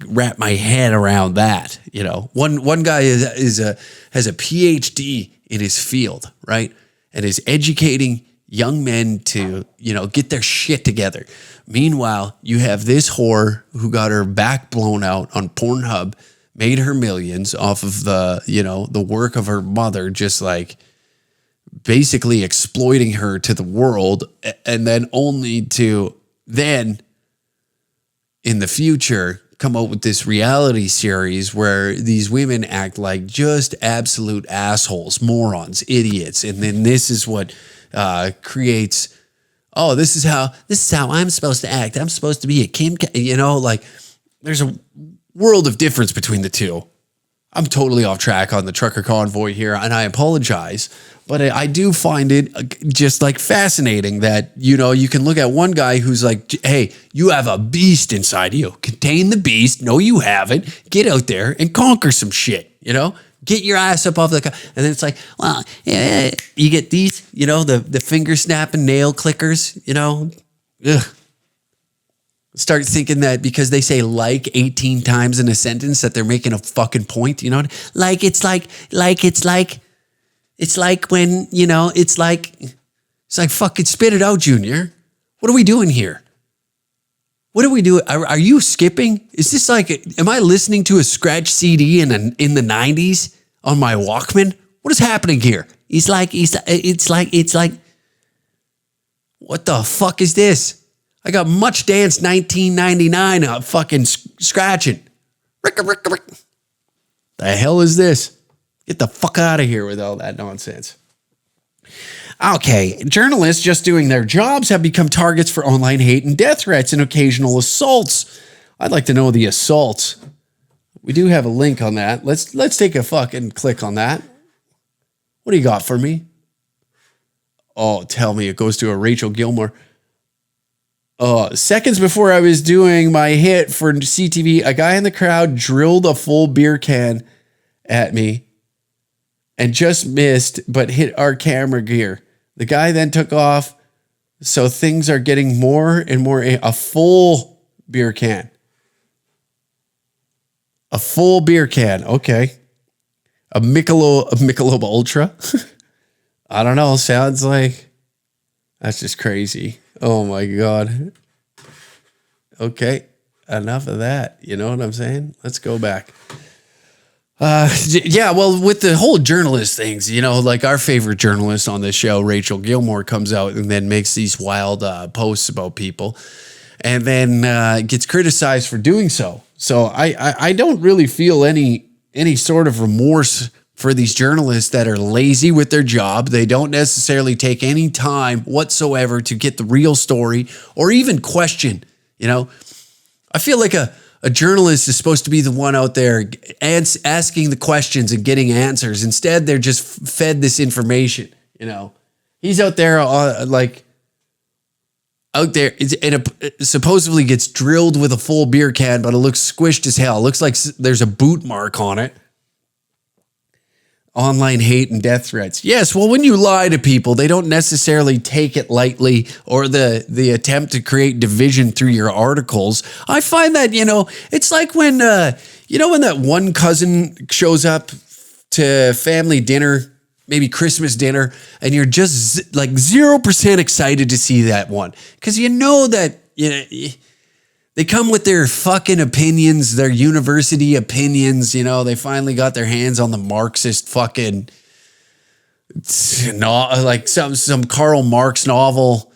[SPEAKER 2] wrap my head around that. You know, one guy has a PhD in his field, right? And is educating young men to, you know, get their shit together. Meanwhile, you have this whore who got her back blown out on Pornhub, made her millions off of the work of her mother, just like basically exploiting her to the world, and then only to then in the future come up with this reality series where these women act like just absolute assholes, morons, idiots. And then this is what creates, oh, this is how I'm supposed to act. I'm supposed to be a Kim, you know, like there's a world of difference between the two. I'm totally off track on the Trucker Convoy here, and I apologize, but I do find it just like fascinating that, you know, you can look at one guy who's like, hey, you have a beast inside you. Contain the beast. No, you haven't. Get out there and conquer some shit, you know? Get your ass up off the car. And then it's like, well, yeah, you get these, you know, the finger snapping nail clickers, you know? Ugh. Start thinking that because they say like 18 times in a sentence that they're making a fucking point, you know? Like it's like when, you know, it's like fucking spit it out, Junior. What are we doing here? What are we doing? Are you skipping? Is this like, am I listening to a scratch CD in the 90s on my Walkman? What is happening here? It's like, what the fuck is this? I got Much Dance 1999 fucking scratching. The hell is this? Get the fuck out of here with all that nonsense. Okay, journalists just doing their jobs have become targets for online hate and death threats and occasional assaults. I'd like to know the assaults. We do have a link on that. Let's take a fucking click on that. What do you got for me? Oh, tell me it goes to a Rachel Gilmore. Seconds before I was doing my hit for CTV, a guy in the crowd drilled a full beer can at me and just missed, but hit our camera gear. The guy then took off. So things are getting more and more. A full beer can. A full beer can. Okay. A Michelob Ultra. I don't know. Sounds like that's just crazy. Oh my God. Okay. Enough of that. You know what I'm saying? Let's go back. Yeah, well, with the whole journalist things, you know, like our favorite journalist on this show, Rachel Gilmore, comes out and then makes these wild posts about people. and then gets criticized for doing so. So I don't really feel any sort of remorse for these journalists that are lazy with their job. They don't necessarily take any time whatsoever to get the real story or even question, I feel like a journalist is supposed to be the one out there asking the questions and getting answers. Instead, they're just fed this information, He's out there out there and supposedly gets drilled with a full beer can, but it looks squished as hell. It looks like there's a boot mark on it. Online hate and death threats. Yes, well, when you lie to people, they don't necessarily take it lightly, or the attempt to create division through your articles. I find that, it's like when, when that one cousin shows up to family dinner, maybe Christmas dinner, and you're just like 0% excited to see that one. Because that, they come with their fucking opinions, their university opinions. They finally got their hands on the Marxist fucking, like some Karl Marx novel.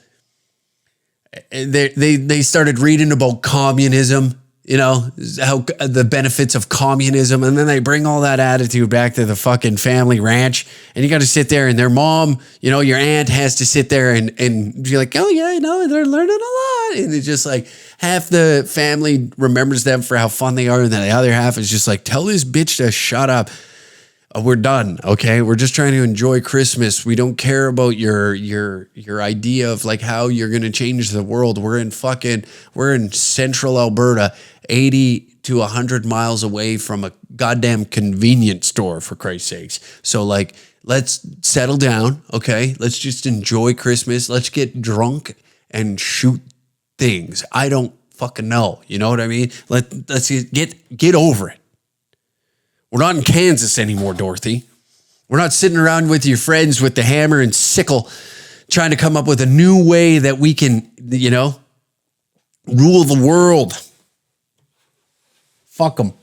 [SPEAKER 2] They started reading about communism, how the benefits of communism. And then they bring all that attitude back to the fucking family ranch. And you got to sit there, and their mom, your aunt has to sit there and be like, oh yeah, they're learning a lot. And it's just like, half the family remembers them for how fun they are, and then the other half is just like, tell this bitch to shut up. We're done, okay? We're just trying to enjoy Christmas. We don't care about your idea of like how you're gonna change the world. We're in central Alberta, 80 to 100 miles away from a goddamn convenience store, for Christ's sakes. So like, let's settle down, okay? Let's just enjoy Christmas. Let's get drunk and shoot things. I don't fucking know. You know what I mean? Let's get over it. We're not in Kansas anymore, Dorothy. We're not sitting around with your friends with the hammer and sickle trying to come up with a new way that we can, rule the world. Fuck them.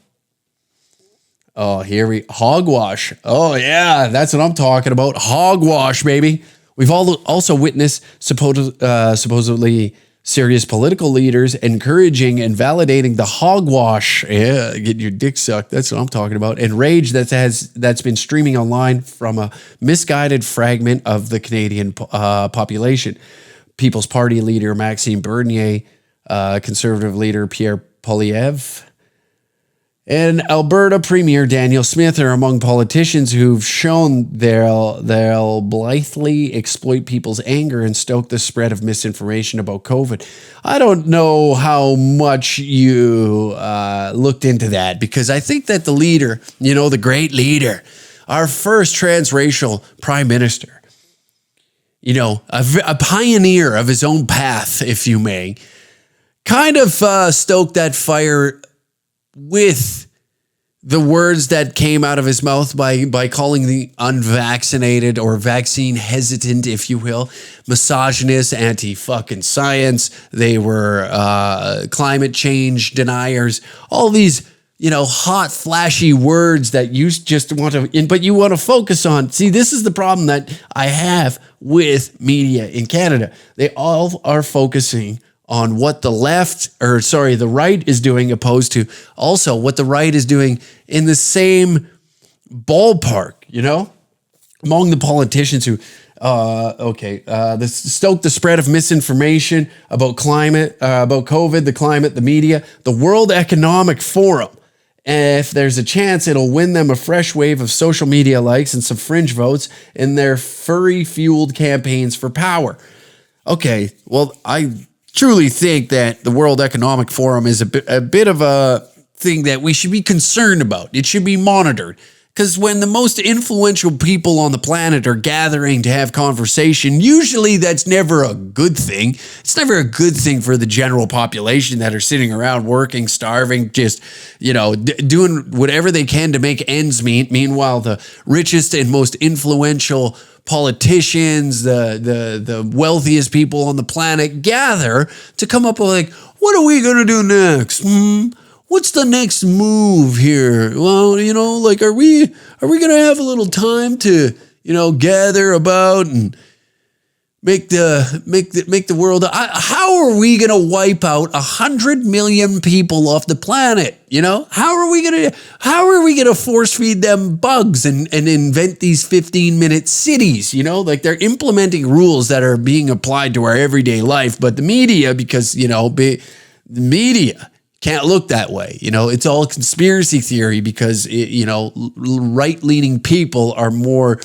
[SPEAKER 2] Oh, hogwash. Oh yeah, that's what I'm talking about. Hogwash, baby. We've also witnessed supposedly serious political leaders encouraging and validating the hogwash. Yeah, getting your dick sucked. That's what I'm talking about. And rage that's been streaming online from a misguided fragment of the Canadian population. People's Party leader Maxime Bernier, Conservative leader Pierre Poilievre, and Alberta Premier Daniel Smith are among politicians who've shown they'll blithely exploit people's anger and stoke the spread of misinformation about COVID. I don't know how much you looked into that, because I think that the leader, the great leader, our first transracial prime minister, a pioneer of his own path, if you may, kind of stoked that fire with the words that came out of his mouth by calling the unvaccinated, or vaccine hesitant, if you will, misogynist, anti-fucking science. They were climate change deniers. All these, hot, flashy words that you just want to, but you want to focus on. See, this is the problem that I have with media in Canada. They all are focusing on what the right is doing, opposed to also what the right is doing in the same ballpark, among the politicians who, stoke the spread of misinformation about climate, about COVID, the climate, the media, the World Economic Forum. If there's a chance, it'll win them a fresh wave of social media likes and some fringe votes in their furry-fueled campaigns for power. Okay, well, I truly think that the World Economic Forum is a bit of a thing that we should be concerned about. It should be monitored. Because when the most influential people on the planet are gathering to have conversation, usually that's never a good thing. It's never a good thing for the general population that are sitting around working, starving, just, doing whatever they can to make ends meet. Meanwhile, the richest and most influential politicians, the wealthiest people on the planet gather to come up with like, what are we going to do next? What's the next move here? Well, are we going to have a little time to, gather about and make the world. How are we gonna wipe out 100 million people off the planet? You know, how are we gonna force feed them bugs and invent these 15-minute cities? You know, like they're implementing rules that are being applied to our everyday life, but the media, because the media can't look that way. You know, it's all conspiracy theory because right-leaning people are more,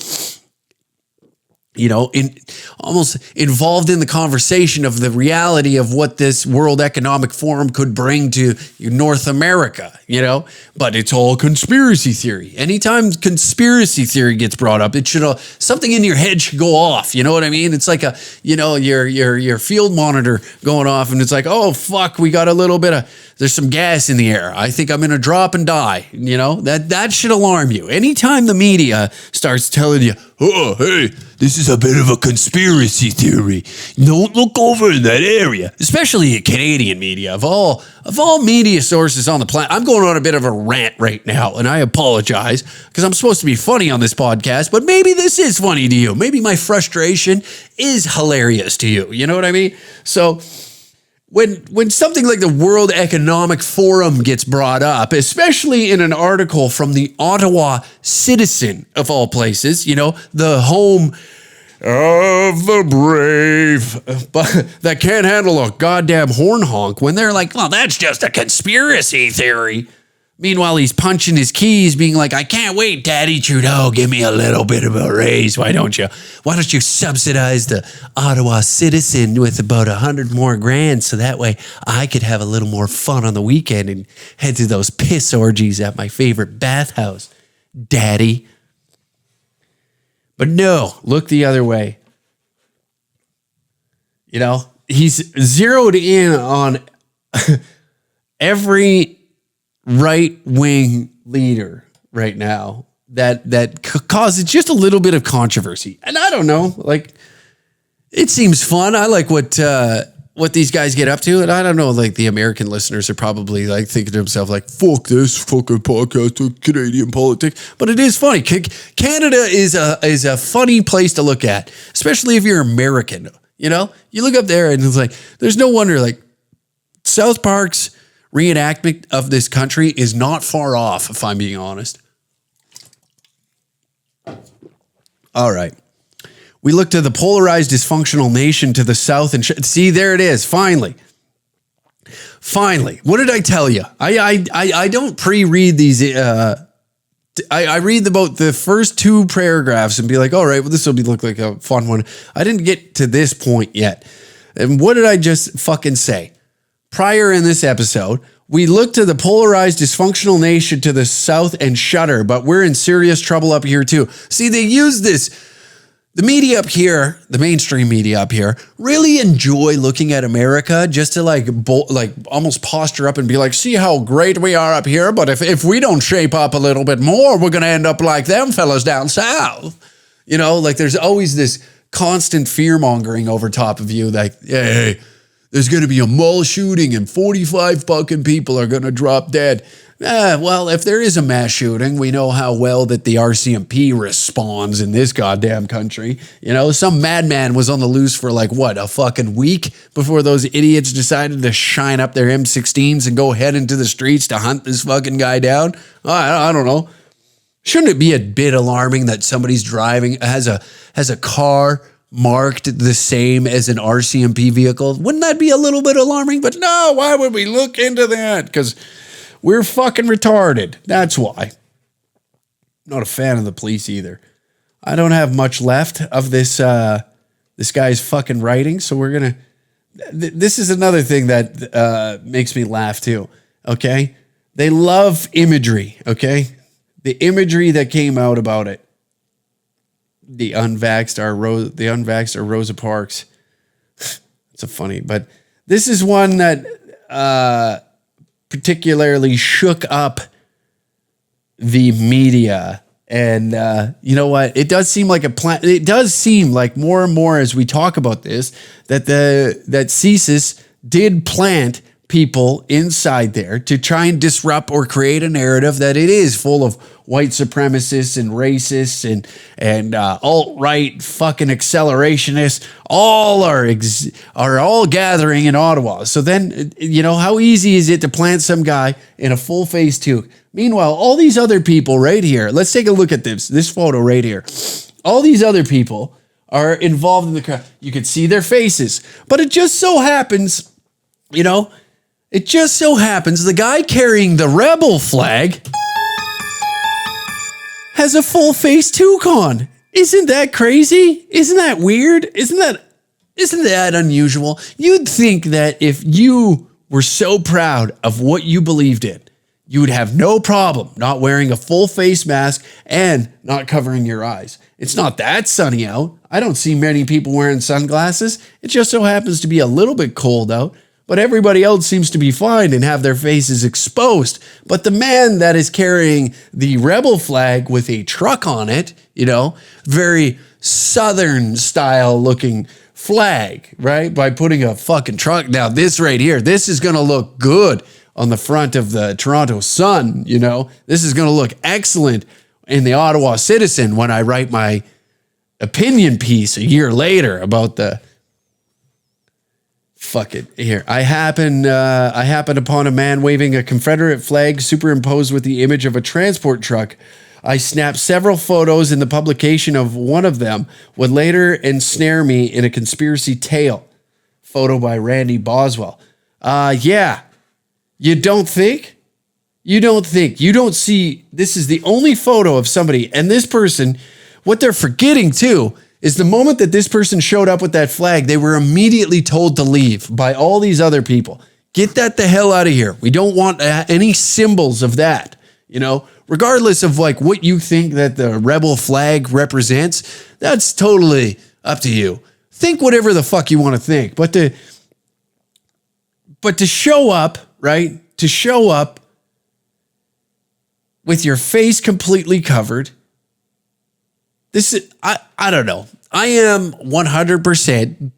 [SPEAKER 2] almost involved in the conversation of the reality of what this World Economic Forum could bring to North America, but it's all conspiracy theory. Anytime conspiracy theory gets brought up, it should, something in your head should go off. You know what I mean? It's like your field monitor going off and it's like, oh, fuck, we got a little bit of, there's some gas in the air. I think I'm going to drop and die. That should alarm you. Anytime the media starts telling you, oh, hey, this is a bit of a conspiracy theory. Don't look over in that area. Especially Canadian media. Of all media sources on the planet. I'm going on a bit of a rant right now, and I apologize because I'm supposed to be funny on this podcast, but maybe this is funny to you. Maybe my frustration is hilarious to you. You know what I mean? So when something like the World Economic Forum gets brought up, especially in an article from the Ottawa Citizen, of all places, the home of the brave, but that can't handle a goddamn horn honk, when they're like, well, that's just a conspiracy theory. Meanwhile, he's punching his keys, being like, I can't wait, Daddy Trudeau, give me a little bit of a raise. Why don't you subsidize the Ottawa Citizen with about 100 more grand so that way I could have a little more fun on the weekend and head to those piss orgies at my favorite bathhouse, Daddy. But no, look the other way. He's zeroed in on every right-wing leader right now that causes just a little bit of controversy. And I don't know, like, it seems fun. I like what these guys get up to. And I don't know, like, the American listeners are probably like thinking to themselves like, fuck this fucking podcast of Canadian politics. But it is funny. Canada is a funny place to look at, especially if you're American. You look up there and it's like, there's no wonder, like, South Park's reenactment of this country is not far off, if I'm being honest. All right. We look to the polarized, dysfunctional nation to the south and see, there it is. Finally. What did I tell you? I don't pre-read these. I read about the first two paragraphs and be like, all right, well, this will look like a fun one. I didn't get to this point yet. And what did I just fucking say? Prior in this episode, we look to the polarized, dysfunctional nation to the south and shudder, but we're in serious trouble up here too. See, they use this. The media up here, the mainstream media up here, really enjoy looking at America just to like almost posture up and be like, see how great we are up here, but if we don't shape up a little bit more, we're going to end up like them fellas down south. Like there's always this constant fear-mongering over top of you, like, hey, there's going to be a mall shooting and 45 fucking people are going to drop dead. Well, if there is a mass shooting, we know how well that the RCMP responds in this goddamn country. Some madman was on the loose for a fucking week before those idiots decided to shine up their M16s and go head into the streets to hunt this fucking guy down. I don't know. Shouldn't it be a bit alarming that somebody's driving, has a car marked the same as an RCMP vehicle? Wouldn't that be a little bit alarming? But no, why would we look into that? Because we're fucking retarded. That's why. Not a fan of the police either. I don't have much left of this guy's fucking writing, so we're gonna. This is another thing that makes me laugh too. Okay, they love imagery. Okay, the imagery that came out about it. The unvaxxed are Rosa Parks. It's a funny, but this is one that particularly shook up the media. And you know what? It does seem like a plan. It does seem like more and more as we talk about this that CSIS did plant people inside there to try and disrupt or create a narrative that it is full of white supremacists and racists and alt-right fucking accelerationists. All are all gathering in Ottawa. So then, how easy is it to plant some guy in a full face toque? Meanwhile, all these other people right here, let's take a look at this photo right here. All these other people are involved in the crowd. You can see their faces, but it just so happens, the guy carrying the rebel flag has a full face toque on. Isn't that crazy? Isn't that weird? Isn't that unusual? You'd think that if you were so proud of what you believed in, you would have no problem not wearing a full face mask and not covering your eyes. It's not that sunny out. I don't see many people wearing sunglasses. It just so happens to be a little bit cold out, but everybody else seems to be fine and have their faces exposed. But the man that is carrying the rebel flag with a truck on it, very Southern style looking flag, right? By putting a fucking truck. Now this right here, this is going to look good on the front of the Toronto Sun, This is going to look excellent in the Ottawa Citizen when I write my opinion piece a year later about the... Fuck it. Here, I happened upon a man waving a Confederate flag superimposed with the image of a transport truck. I snapped several photos, and the publication of one of them would later ensnare me in a conspiracy tale. Photo by Randy Boswell. Yeah. You don't think? You don't see, this is the only photo of somebody, and this person, what they're forgetting too, is the moment that this person showed up with that flag, they were immediately told to leave by all these other people. Get that the hell out of here. We don't want any symbols of that, regardless of what you think that the rebel flag represents. That's totally up to you. Think whatever the fuck you want to think, but to show up, right? To show up with your face completely covered. I don't know. I am 100%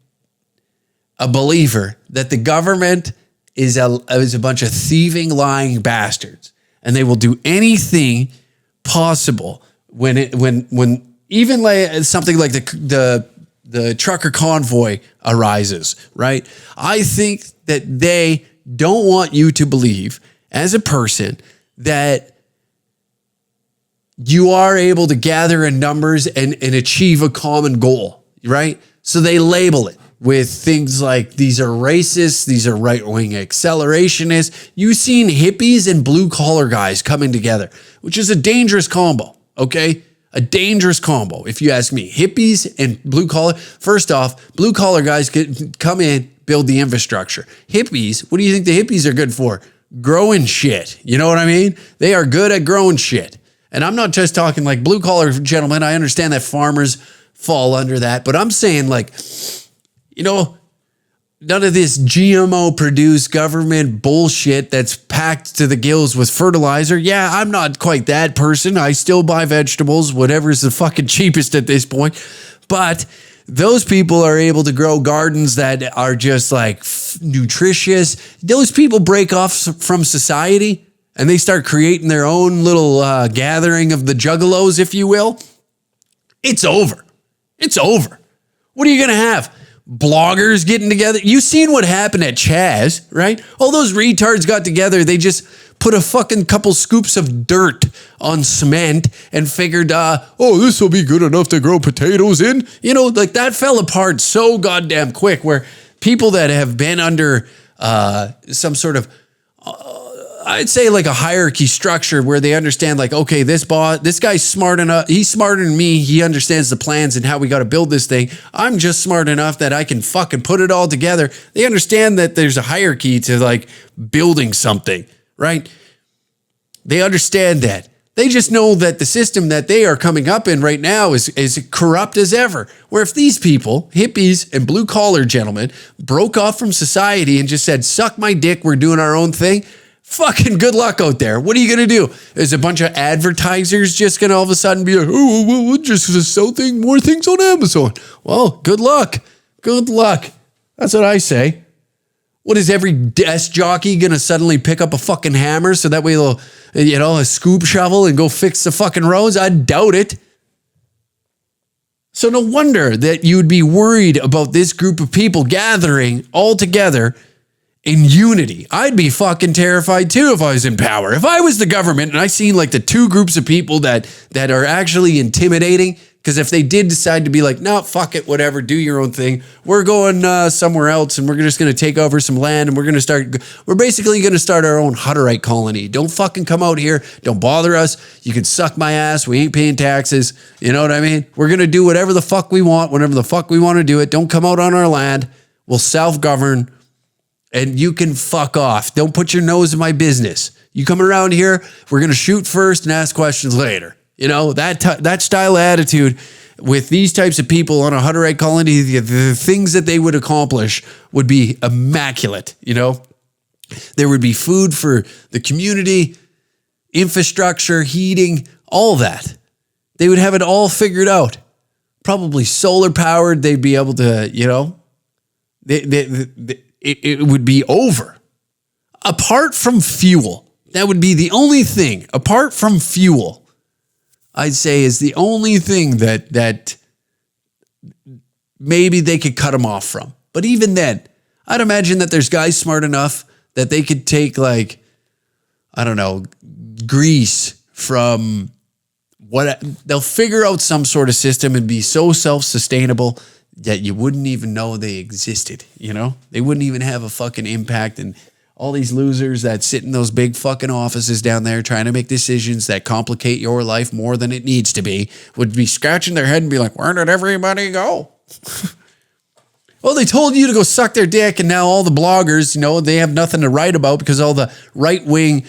[SPEAKER 2] a believer that the government is a bunch of thieving, lying bastards, and they will do anything possible when even something like the Trucker Convoy arises, right? I think that they don't want you to believe as a person that you are able to gather in numbers and achieve a common goal, right? So they label it with things like these are racists, these are right-wing accelerationists. You've seen hippies and blue-collar guys coming together, which is a dangerous combo, okay? A dangerous combo, if you ask me. Hippies and blue-collar. First off, blue-collar guys come in, build the infrastructure. Hippies, what do you think the hippies are good for? Growing shit. You know what I mean? They are good at growing shit. And I'm not just talking like blue collar gentlemen. I understand that farmers fall under that, but I'm saying none of this GMO produced government bullshit that's packed to the gills with fertilizer. Yeah, I'm not quite that person. I still buy vegetables, whatever's the fucking cheapest at this point. But those people are able to grow gardens that are just nutritious. Those people break off from society and they start creating their own little gathering of the juggalos, if you will. It's over. It's over. What are you going to have? Bloggers getting together? You've seen what happened at Chaz, right? All those retards got together. They just put a fucking couple scoops of dirt on cement and figured, this will be good enough to grow potatoes in. That fell apart so goddamn quick, where people that have been under some sort of I'd say a hierarchy structure where they understand okay, this guy's smart enough. He's smarter than me. He understands the plans and how we got to build this thing. I'm just smart enough that I can fucking put it all together. They understand that there's a hierarchy to building something, right? They understand that. They just know that the system that they are coming up in right now is corrupt as ever. Where if these people, hippies and blue collar gentlemen, broke off from society and just said, suck my dick, we're doing our own thing, fucking good luck out there. What are you going to do? Is a bunch of advertisers just going to all of a sudden be we'll just sell more things on Amazon? Well, good luck. Good luck. That's what I say. What is every desk jockey going to suddenly pick up a fucking hammer so that way they'll, a scoop shovel and go fix the fucking roads? I doubt it. So no wonder that you would be worried about this group of people gathering all together in unity. I'd be fucking terrified too if I was in power. If I was the government and I seen like the two groups of people that are actually intimidating, because if they did decide to be like, no, fuck it, whatever, do your own thing. We're going somewhere else and we're just going to take over some land and we're basically going to start our own Hutterite colony. Don't fucking come out here. Don't bother us. You can suck my ass. We ain't paying taxes. You know what I mean? We're going to do whatever the fuck we want, whenever the fuck we want to do it. Don't come out on our land. We'll self-govern and you can fuck off. Don't put your nose in my business. You come around here, we're going to shoot first and ask questions later. That style of attitude with these types of people on a Hutterite colony, the things that they would accomplish would be immaculate. There would be food for the community, infrastructure, heating, all that. They would have it all figured out. Probably solar powered. They'd be able to, it would be over. Apart from fuel, that would be the only thing. Apart from fuel, I'd say is the only thing that maybe they could cut them off from. But even then, I'd imagine that there's guys smart enough that they could take grease from they'll figure out some sort of system and be so self-sustainable that you wouldn't even know they existed. They wouldn't even have a fucking impact. And all these losers that sit in those big fucking offices down there trying to make decisions that complicate your life more than it needs to be would be scratching their head and be like, where did everybody go? Well, they told you to go suck their dick, and now all the bloggers, they have nothing to write about because all the right-wing,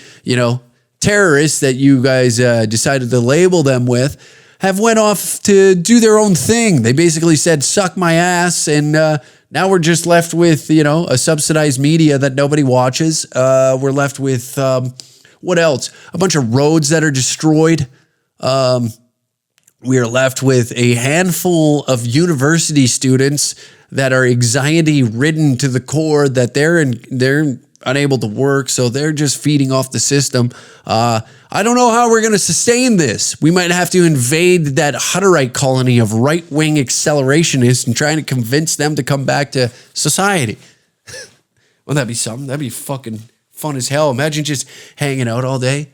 [SPEAKER 2] terrorists that you guys decided to label them with have went off to do their own thing. They basically said, suck my ass, and now we're just left with, a subsidized media that nobody watches. We're left with, what else? A bunch of roads that are destroyed. We are left with a handful of university students that are anxiety-ridden to the core, that they're unable to work, so they're just feeding off the system. I don't know how we're going to sustain this. We might have to invade that Hutterite colony of right-wing accelerationists and trying to convince them to come back to society. Wouldn't that be something? That'd be fucking fun as hell. Imagine just hanging out all day.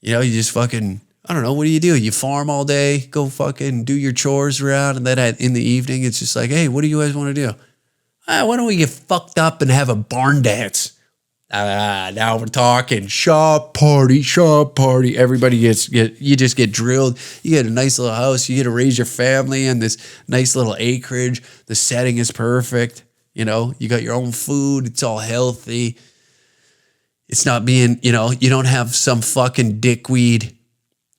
[SPEAKER 2] You just fucking, I don't know, what do? You farm all day, go fucking do your chores around, and then in the evening, it's just like, hey, what do you guys want to do? Why don't we get fucked up and have a barn dance? Now we're talking shop party. Everybody you just get drilled. You get a nice little house. You get to raise your family in this nice little acreage. The setting is perfect. You got your own food. It's all healthy. It's not being, you don't have some fucking dickweed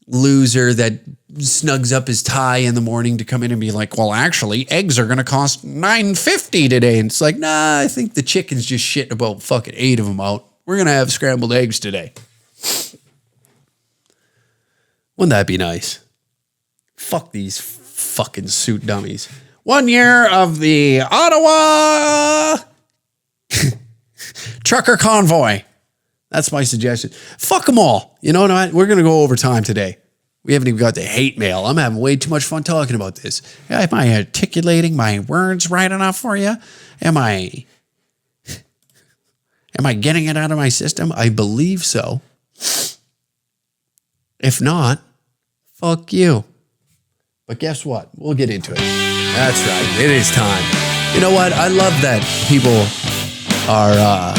[SPEAKER 2] loser that snugs up his tie in the morning to come in and be like, well, actually, eggs are going to cost $9.50 today. And it's like, nah, I think the chicken's just shitting about fucking 8 of them out. We're going to have scrambled eggs today. Wouldn't that be nice? Fuck these fucking suit dummies. 1 year of the Ottawa Trucker Convoy. That's my suggestion. Fuck them all. You know what? We're going to go over time today. We haven't even got the hate mail. I'm having way too much fun talking about this. Am I articulating my words right enough for you? Am I getting it out of my system? I believe so. If not, fuck you. But guess what? We'll get into it. That's right. It is time. You know what? I love that people are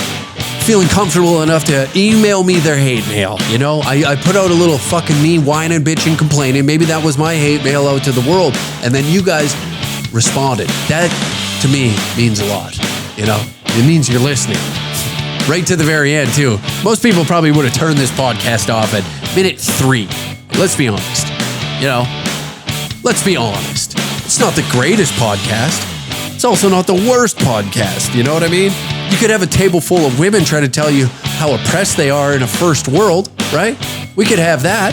[SPEAKER 2] feeling comfortable enough to email me their hate mail. I put out a little fucking me whining, bitching, complaining. Maybe that was my hate mail out to the world. And then you guys responded. That, to me, means a lot. It means you're listening. Right to the very end, too. Most people probably would have turned this podcast off at minute 3. Let's be honest. Let's be honest. It's not the greatest podcast. It's also not the worst podcast. You know what I mean? You could have a table full of women trying to tell you how oppressed they are in a first world, right? We could have that,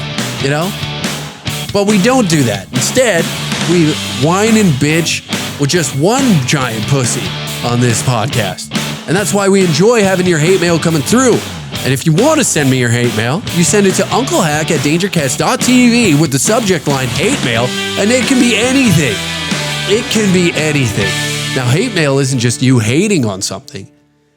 [SPEAKER 2] But we don't do that. Instead, we whine and bitch with just one giant pussy on this podcast. And that's why we enjoy having your hate mail coming through. And if you want to send me your hate mail, you send it to unclehack@dangercats.tv with the subject line hate mail, and it can be anything. It can be anything. Now, hate mail isn't just you hating on something.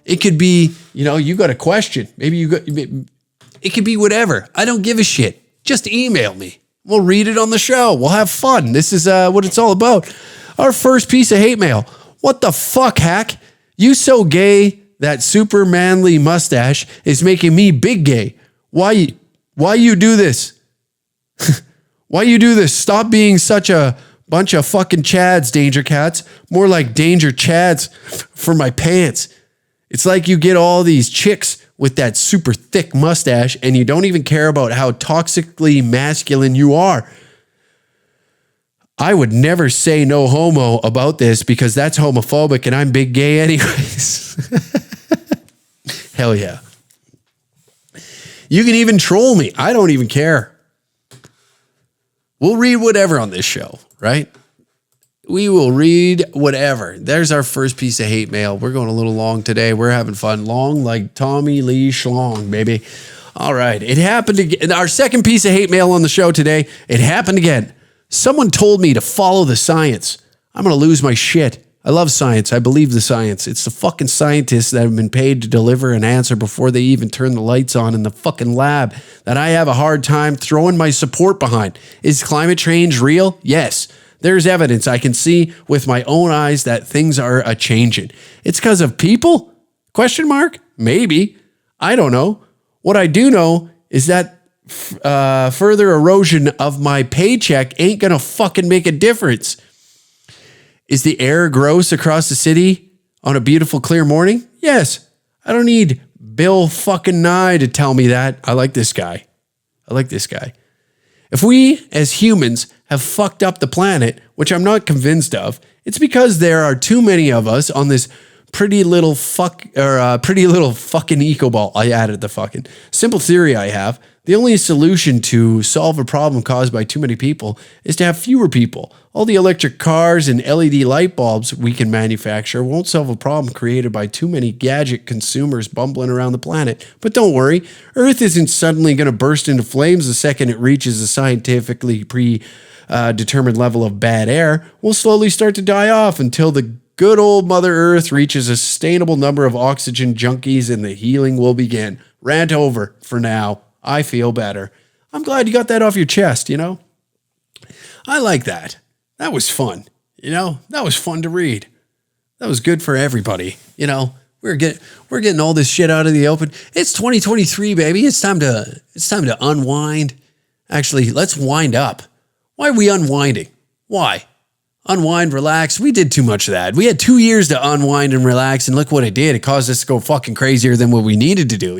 [SPEAKER 2] It could be, you got a question. It could be whatever. I don't give a shit. Just email me. We'll read it on the show. We'll have fun. This is what it's all about. Our first piece of hate mail. What the fuck, Hack? You so gay, that super manly mustache is making me big gay. Why you do this? Why you do this? Stop being such a bunch of fucking chads, Danger Cats. More like Danger Chads for my pants. It's like you get all these chicks with that super thick mustache and you don't even care about how toxically masculine you are. I would never say no homo about this because that's homophobic and I'm big gay anyways. Hell yeah. You can even troll me. I don't even care. We'll read whatever on this show, right? We will read whatever. There's our first piece of hate mail. We're going a little long today. We're having fun. Long like Tommy Lee Schlong, baby. All right. It happened again. Our second piece of hate mail on the show today. It happened again. Someone told me to follow the science. I'm going to lose my shit. I love science. I believe the science. It's the fucking scientists that have been paid to deliver an answer before they even turn the lights on in the fucking lab that I have a hard time throwing my support behind. Is climate change real? Yes. There's evidence I can see with my own eyes that things are a-changing. It's because of people? Question mark? Maybe. I don't know. What I do know is that further erosion of my paycheck ain't gonna fucking make a difference. Is the air gross across the city on a beautiful clear morning? Yes. I don't need Bill fucking Nye to tell me that. I like this guy. If we as humans have fucked up the planet, which I'm not convinced of, it's because there are too many of us on this pretty little fucking eco ball. I added the fucking simple theory I have. The only solution to solve a problem caused by too many people is to have fewer people. All the electric cars and LED light bulbs we can manufacture won't solve a problem created by too many gadget consumers bumbling around the planet. But don't worry, Earth isn't suddenly going to burst into flames the second it reaches a scientifically predetermined level of bad air. We'll slowly start to die off until the good old Mother Earth reaches a sustainable number of oxygen junkies and the healing will begin. Rant over for now. I feel better. I'm glad you got that off your chest, I like that. That was fun. That was fun to read. That was good for everybody. We're getting all this shit out of the open. It's 2023, baby. It's time to unwind. Actually, let's wind up. Why are we unwinding? Why? Unwind, relax. We did too much of that. We had 2 years to unwind and relax, and look what it did. It caused us to go fucking crazier than what we needed to do,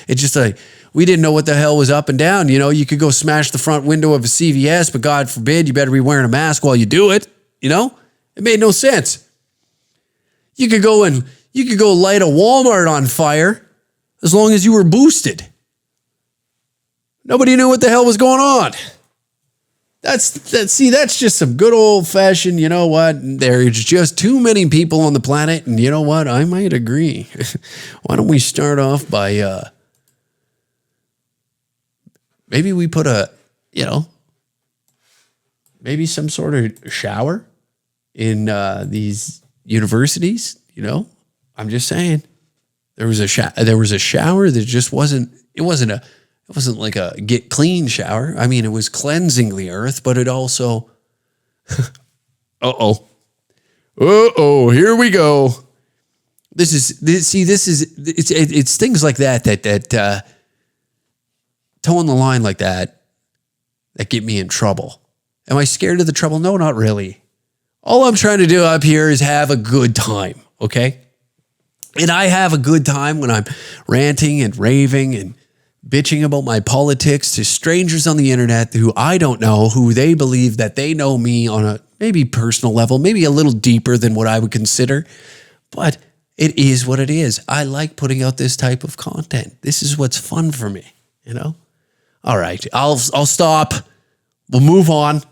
[SPEAKER 2] It's just like, we didn't know what the hell was up and down, You could go smash the front window of a CVS, but God forbid, you better be wearing a mask while you do it, It made no sense. You could go light a Walmart on fire as long as you were boosted. Nobody knew what the hell was going on. That's just some good old fashioned, you know what? There's just too many people on the planet. And you know what? I might agree. Why don't we start off by, maybe we put maybe some sort of shower in these universities, I'm just saying there was a shower that just wasn't like a get clean shower. I mean, it was cleansing the earth, but it also, here we go. It's things like that towing the line like that get me in trouble. Am I scared of the trouble? No, not really. All I'm trying to do up here is have a good time. Okay. And I have a good time when I'm ranting and raving and bitching about my politics to strangers on the internet who I don't know, who they believe that they know me on a maybe personal level, maybe a little deeper than what I would consider, but it is what it is. I like putting out this type of content. This is what's fun for me, All right, I'll stop. We'll move on.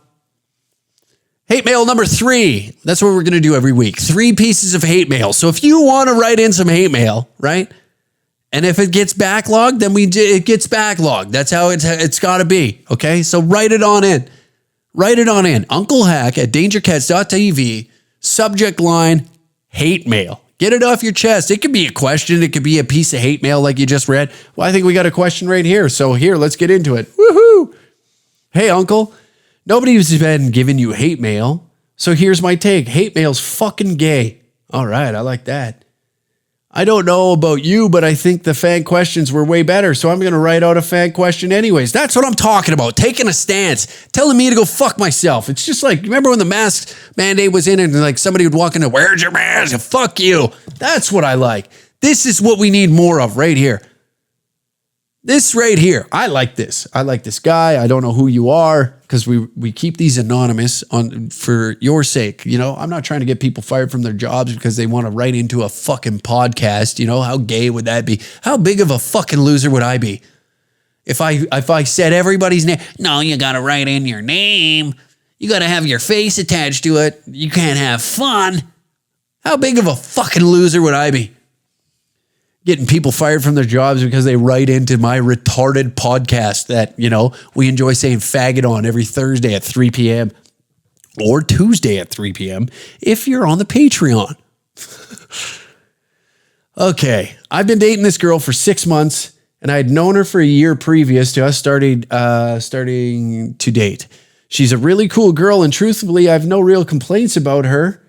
[SPEAKER 2] Hate mail number 3. That's what we're going to do every week. 3 pieces of hate mail. So if you want to write in some hate mail, right? And if it gets backlogged, then it gets backlogged. That's how it's got to be. Okay? So write it on in. Write it on in. unclehack at dangercats.tv. Subject line, hate mail. Get it off your chest. It could be a question. It could be a piece of hate mail like you just read. Well, I think we got a question right here. So here, let's get into it. Woohoo! Hey, Uncle. Nobody's been giving you hate mail. So here's my take. Hate mail's fucking gay. All right, I like that. I don't know about you, but I think the fan questions were way better. So I'm going to write out a fan question anyways. That's what I'm talking about. Taking a stance. Telling me to go fuck myself. It's just like, remember when the mask mandate was in and like somebody would walk in and, where's your mask? Fuck you. That's what I like. This is what we need more of right here. This right here. I like this. I like this guy. I don't know who you are because we keep these anonymous for your sake. You know, I'm not trying to get people fired from their jobs because they want to write into a fucking podcast. You know, how gay would that be? How big of a fucking loser would I be if I said everybody's name? No, you got to write in your name. You got to have your face attached to it. You can't have fun. How big of a fucking loser would I be? Getting people fired from their jobs because they write into my retarded podcast that, you know, we enjoy saying faggot on every Thursday at 3 p.m. or Tuesday at 3 p.m. if you're on the Patreon. Okay, I've been dating this girl for 6 months, and I had known her for a year previous to us starting to date. She's a really cool girl, and truthfully, I have no real complaints about her.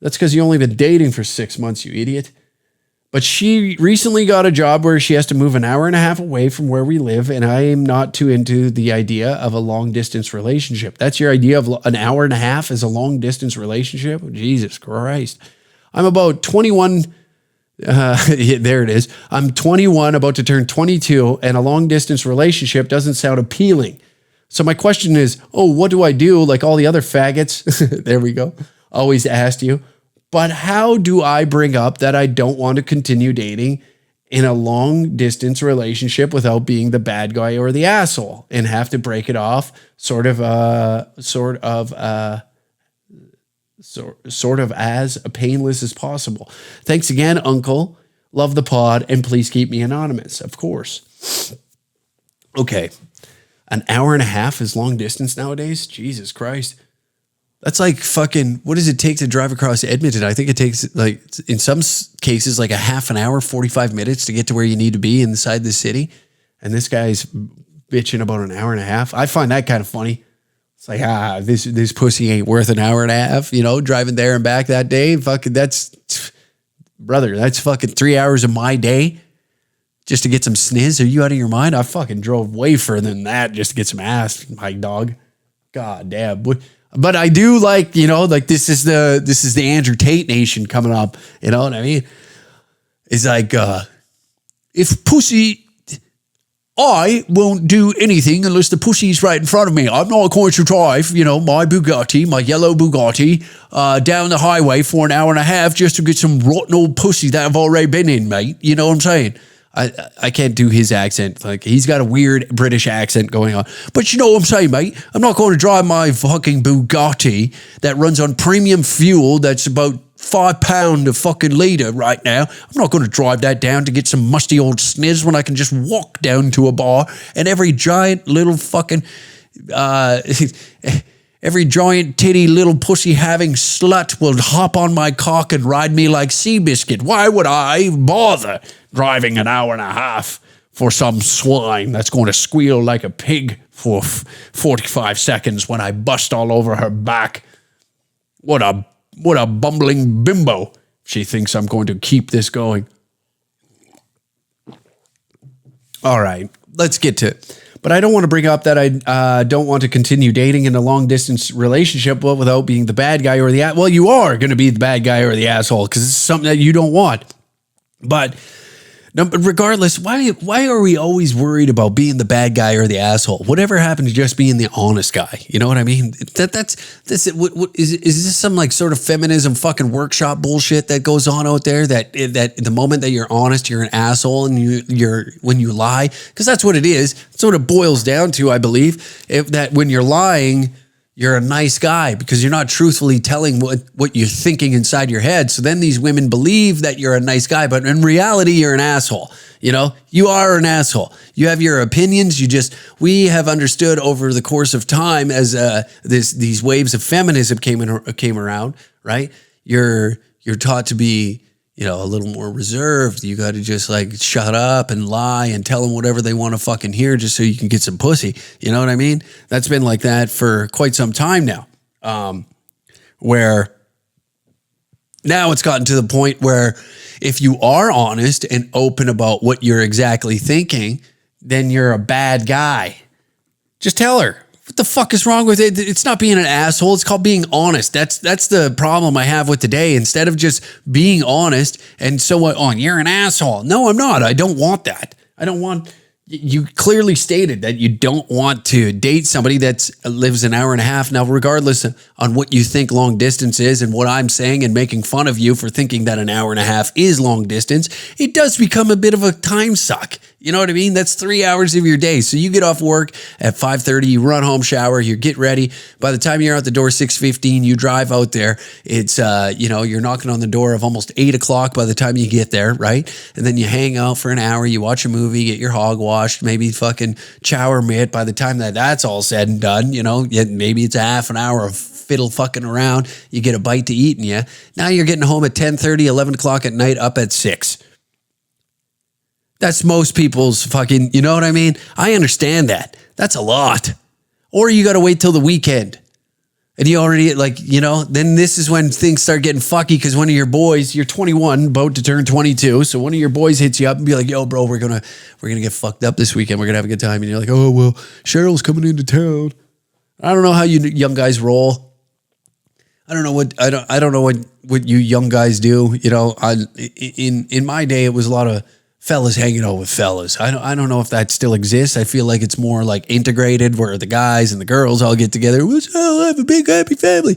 [SPEAKER 2] That's because you only been dating for 6 months, you idiot. But she recently got a job where she has to move an hour and a half away from where we live, and I am not too into the idea of a long-distance relationship. That's your idea of an hour and a half as a long-distance relationship? Jesus Christ. I'm about 21. There it is. I'm 21, about to turn 22, and a long-distance relationship doesn't sound appealing. So my question is, what do I do like all the other faggots? There we go. Always asked you. But how do I bring up that I don't want to continue dating in a long distance relationship without being the bad guy or the asshole and have to break it off sort of as painless as possible? Thanks again, Uncle. Love the pod, and please keep me anonymous, of course. Okay. An hour and a half is long distance nowadays? Jesus Christ. That's like fucking, what does it take to drive across Edmonton? I think it takes like, in some cases, like a half an hour, 45 minutes to get to where you need to be inside the city. And this guy's bitching about an hour and a half. I find that kind of funny. It's like, this pussy ain't worth an hour and a half, you know, driving there and back that day. Fucking, that's fucking 3 hours of my day just to get some sniz. Are you out of your mind? I fucking drove way further than that just to get some ass, my dog. God damn. But I do like, you know, like this is the Andrew Tate nation coming up. You know what I mean? It's like, if pussy, I won't do anything unless the pussy's right in front of me. I'm not going to drive, you know, my Bugatti, my yellow Bugatti, down the highway for an hour and a half just to get some rotten old pussy that I've already been in, mate. You know what I'm saying? I can't do his accent. Like, he's got a weird British accent going on. But you know what I'm saying, mate? I'm not going to drive my fucking Bugatti that runs on premium fuel that's about £5 a fucking litre right now. I'm not going to drive that down to get some musty old sniz when I can just walk down to a bar and every giant little fucking... every giant titty little pussy having slut will hop on my cock and ride me like Seabiscuit. Why would I bother driving an hour and a half for some swine that's going to squeal like a pig for 45 seconds when I bust all over her back? What a bumbling bimbo. She thinks I'm going to keep this going. All right, let's get to it. But I don't want to bring up that I don't want to continue dating in a long-distance relationship without being the bad guy or the... Well, you are going to be the bad guy or the asshole because it's something that you don't want. But regardless, why are we always worried about being the bad guy or the asshole? Whatever happened to just being the honest guy? You know what I mean? Is this some like sort of feminism fucking workshop bullshit that goes on out there that the moment that you're honest, you're an asshole, and you're when you lie? Because that's what it is. It's what it boils down to, I believe. That when you're lying, you're a nice guy because you're not truthfully telling what you're thinking inside your head. So then these women believe that you're a nice guy, but in reality, you're an asshole. You are an asshole. You have your opinions. We have understood over the course of time as these waves of feminism came around, right? You're taught to be, a little more reserved. You got to just like shut up and lie and tell them whatever they want to fucking hear just so you can get some pussy. You know what I mean? That's been like that for quite some time now. Where now it's gotten to the point where if you are honest and open about what you're exactly thinking, then you're a bad guy. Just tell her. What the fuck is wrong with it? It's not being an asshole. It's called being honest. That's the problem I have with today. Instead of just being honest and so what, you're an asshole. No, I'm not. I don't want that. You clearly stated that you don't want to date somebody that lives an hour and a half. Now, regardless on what you think long distance is and what I'm saying and making fun of you for thinking that an hour and a half is long distance, it does become a bit of a time suck. You know what I mean? That's 3 hours of your day. So you get off work at 5:30, you run home, shower, you get ready. By the time you're out the door, 6:15, you drive out there. It's, you're knocking on the door of almost 8 o'clock by the time you get there, right? And then you hang out for an hour, you watch a movie, get your hog washed, maybe fucking chower mitt. By the time that's all said and done, maybe it's a half an hour of fiddle fucking around. You get a bite to eat and now you're getting home at 10:30, 11 o'clock at night, up at 6. That's most people's fucking, you know what I mean? I understand that. That's a lot. Or you got to wait till the weekend. And you already then this is when things start getting fucky because one of your boys, you're 21, about to turn 22. So one of your boys hits you up and be like, yo, bro, we're going to get fucked up this weekend. We're going to have a good time. And you're like, oh, well, Cheryl's coming into town. I don't know how you young guys roll. I don't know what you young guys do. In my day, it was a lot of fellas hanging out with fellas. I don't know if that still exists. I feel like it's more like integrated where the guys and the girls all get together. I have a big happy family.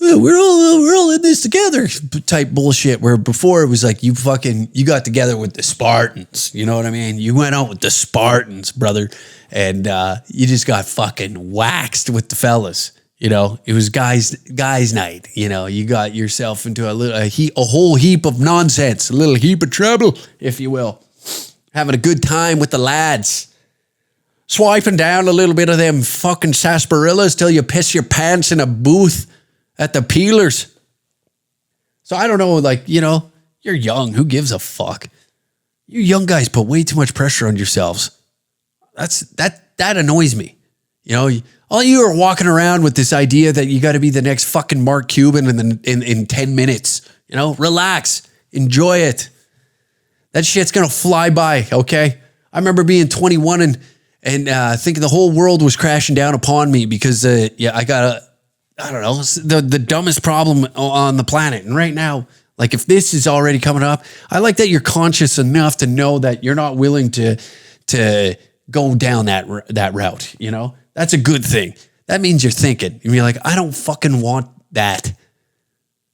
[SPEAKER 2] We're all in this together type bullshit where before it was like you got together with the Spartans. You know what I mean? You went out with the Spartans, brother. And you just got fucking waxed with the fellas. It was guys night. You got yourself into a whole heap of nonsense, a little heap of trouble, if you will. Having a good time with the lads. Swiping down a little bit of them fucking sarsaparillas till you piss your pants in a booth at the Peelers. So I don't know, you're young. Who gives a fuck? You young guys put way too much pressure on yourselves. That annoys me. All you are walking around with this idea that you got to be the next fucking Mark Cuban in 10 minutes. Relax, enjoy it. That shit's gonna fly by. Okay, I remember being 21 and thinking the whole world was crashing down upon me because I got the dumbest problem on the planet. And right now, like if this is already coming up, I like that you're conscious enough to know that you're not willing to go down that route. That's a good thing. That means you're thinking. You're like, I don't fucking want that.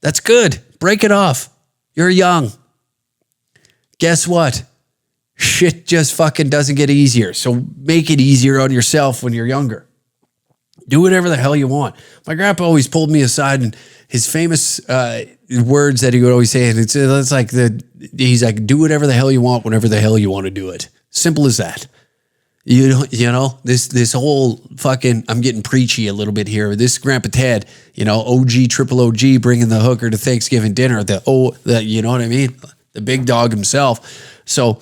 [SPEAKER 2] That's good. Break it off. You're young. Guess what? Shit just fucking doesn't get easier. So make it easier on yourself when you're younger. Do whatever the hell you want. My grandpa always pulled me aside and his famous words that he would always say, and it's like he's like, do whatever the hell you want whenever the hell you want to do it. Simple as that. This whole fucking, I'm getting preachy a little bit here. This Grandpa Ted, OG, triple OG, bringing the hooker to Thanksgiving dinner, you know what I mean? The big dog himself. So,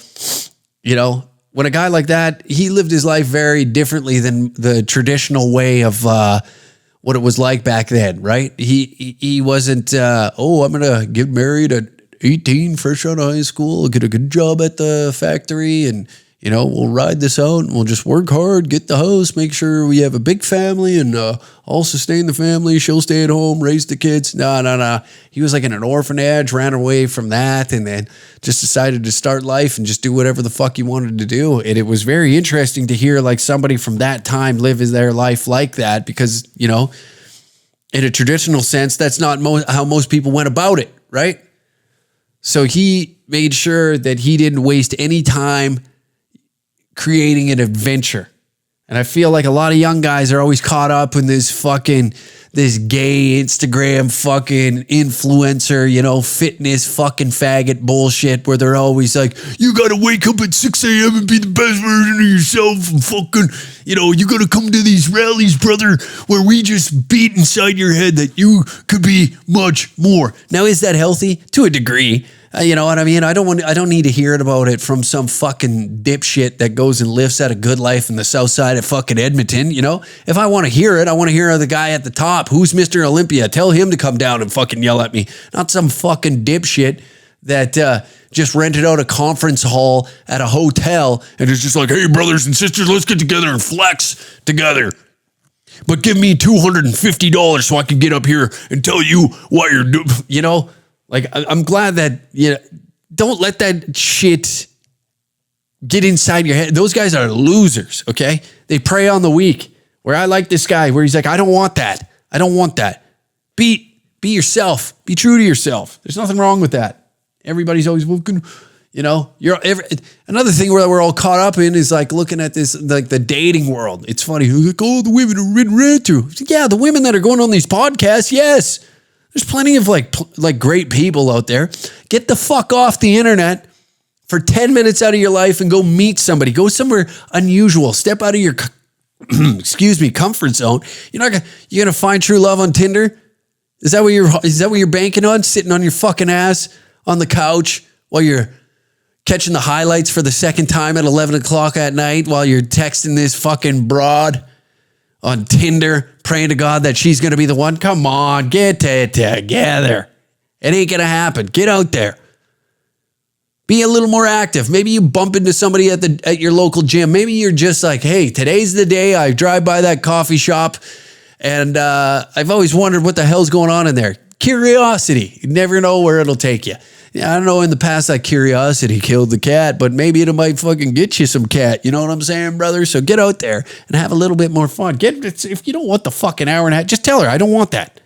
[SPEAKER 2] when a guy like that, he lived his life very differently than the traditional way of what it was like back then, right? He wasn't, I'm going to get married at 18, fresh out of high school, get a good job at the factory, and we'll ride this out and we'll just work hard, get the house, make sure we have a big family and I'll sustain the family. She'll stay at home, raise the kids. No. He was like in an orphanage, ran away from that and then just decided to start life and just do whatever the fuck he wanted to do. And it was very interesting to hear like somebody from that time live their life like that because, in a traditional sense, that's not how most people went about it, right? So he made sure that he didn't waste any time creating an adventure. And I feel like a lot of young guys are always caught up in this gay Instagram fucking influencer, fitness fucking faggot bullshit where they're always like, you got to wake up at 6 a.m. and be the best version of yourself and fucking, you got to come to these rallies, brother, where we just beat inside your head that you could be much more. Now, is that healthy? To a degree. You know what I mean? I don't need to hear about it from some fucking dipshit that goes and lives at a good life in the south side of fucking Edmonton, If I want to hear it, I want to hear the guy at the top. Who's Mr. Olympia? Tell him to come down and fucking yell at me. Not some fucking dipshit that just rented out a conference hall at a hotel and is just like, hey, brothers and sisters, let's get together and flex together. But give me $250 so I can get up here and tell you what you're doing, Like, I'm glad that, don't let that shit get inside your head. Those guys are losers, okay? They prey on the weak. Where I like this guy, where he's like, I don't want that. I don't want that. Be yourself. Be true to yourself. There's nothing wrong with that. Everybody's always looking, another thing where we're all caught up in is like looking at this, like the dating world. It's funny. Like, the women are read through. Yeah, the women that are going on these podcasts, yes. There's plenty of like great people out there. Get the fuck off the internet for 10 minutes out of your life and go meet somebody. Go somewhere unusual. Step out of your, comfort zone. You're gonna find true love on Tinder. Is that what you're banking on? Sitting on your fucking ass on the couch while you're catching the highlights for the second time at 11 o'clock at night while you're texting this fucking broad on Tinder, praying to God that she's going to be the one. Come on, get it together. It ain't going to happen. Get out there. Be a little more active. Maybe you bump into somebody at your local gym. Maybe you're just like, hey, today's the day I drive by that coffee shop and I've always wondered what the hell's going on in there. Curiosity. You never know where it'll take you. Yeah, I don't know, in the past that curiosity killed the cat, but maybe it might fucking get you some cat. You know what I'm saying, brother? So get out there and have a little bit more fun. If you don't want the fucking hour and a half, just tell her, I don't want that.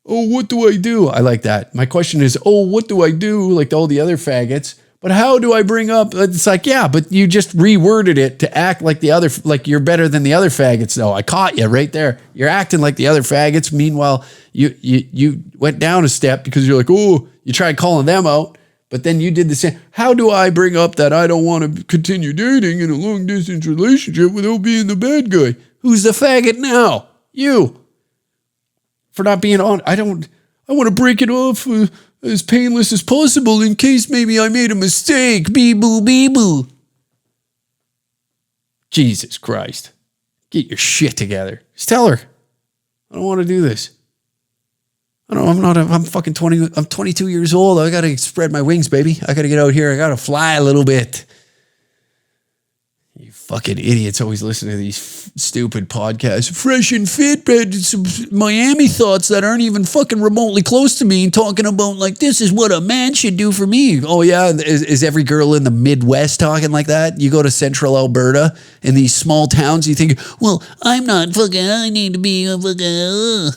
[SPEAKER 2] Oh, what do I do? I like that. My question is, what do I do? Like all the other faggots. But how do I bring up? It's like, yeah, but you just reworded it to act like like you're better than the other faggots, though. I caught you right there. You're acting like the other faggots. Meanwhile, you went down a step because you're like, you tried calling them out, but then you did the same. How do I bring up that I don't want to continue dating in a long distance relationship without being the bad guy? Who's the faggot now? You. For not being on. I want to break it off as painless as possible in case maybe I made a mistake. Bee-boo, bee-boo. Jesus Christ. Get your shit together. Just tell her. I don't want to do this. I'm fucking 20. I'm 22 years old. I got to spread my wings, baby. I got to get out here. I got to fly a little bit. You fucking idiots always listen to these stupid podcasts. Fresh and fit, but some Miami thoughts that aren't even fucking remotely close to me and talking about like, this is what a man should do for me. Oh yeah, is every girl in the Midwest talking like that? You go to central Alberta in these small towns, you think, well, I'm not fucking, I need to be a fucking,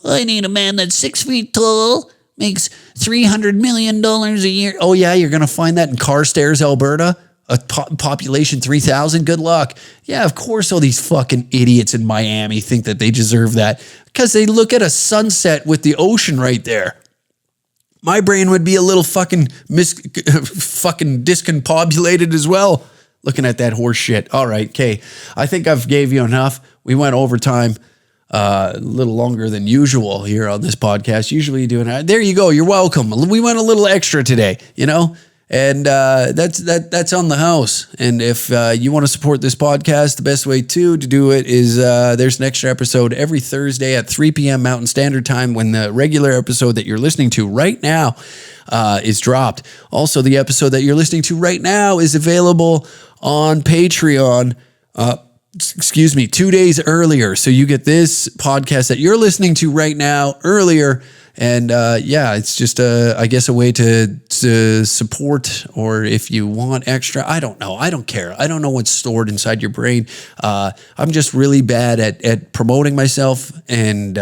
[SPEAKER 2] I need a man that's 6 feet tall, makes $300 million a year. Oh yeah, you're going to find that in Carstairs, Alberta? A population 3,000, good luck. Yeah, of course all these fucking idiots in Miami think that they deserve that because they look at a sunset with the ocean right there. My brain would be a little fucking fucking discombobulated as well looking at that horse shit. All right, okay. I think I've gave you enough. We went overtime a little longer than usual here on this podcast. Usually doing that. There you go. You're welcome. We went a little extra today, And that's on the house. And if you want to support this podcast, the best way to do it is there's an extra episode every Thursday at 3 p.m. Mountain Standard Time when the regular episode that you're listening to right now is dropped. Also, the episode that you're listening to right now is available on Patreon 2 days earlier. So you get this podcast that you're listening to right now earlier. And it's just I guess a way to support, or if you want extra, I don't know. I don't care. I don't know what's stored inside your brain. I'm just really bad at promoting myself and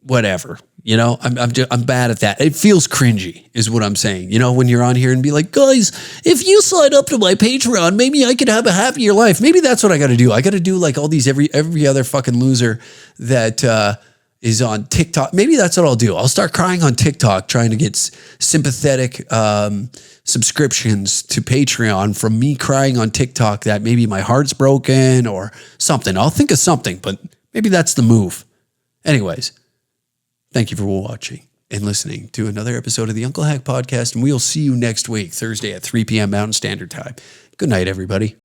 [SPEAKER 2] whatever. You know, I'm bad at that. It feels cringy is what I'm saying. You know, when you're on here and be like, guys, if you sign up to my Patreon, maybe I could have a happier life. Maybe that's what I got to do. I got to do like all these, every other fucking loser that is on TikTok. Maybe that's what I'll do. I'll start crying on TikTok, trying to get sympathetic subscriptions to Patreon from me crying on TikTok that maybe my heart's broken or something. I'll think of something, but maybe that's the move. Anyways. Thank you for watching and listening to another episode of the Uncle Hack Podcast, and we'll see you next week, Thursday at 3 p.m. Mountain Standard Time. Good night, everybody.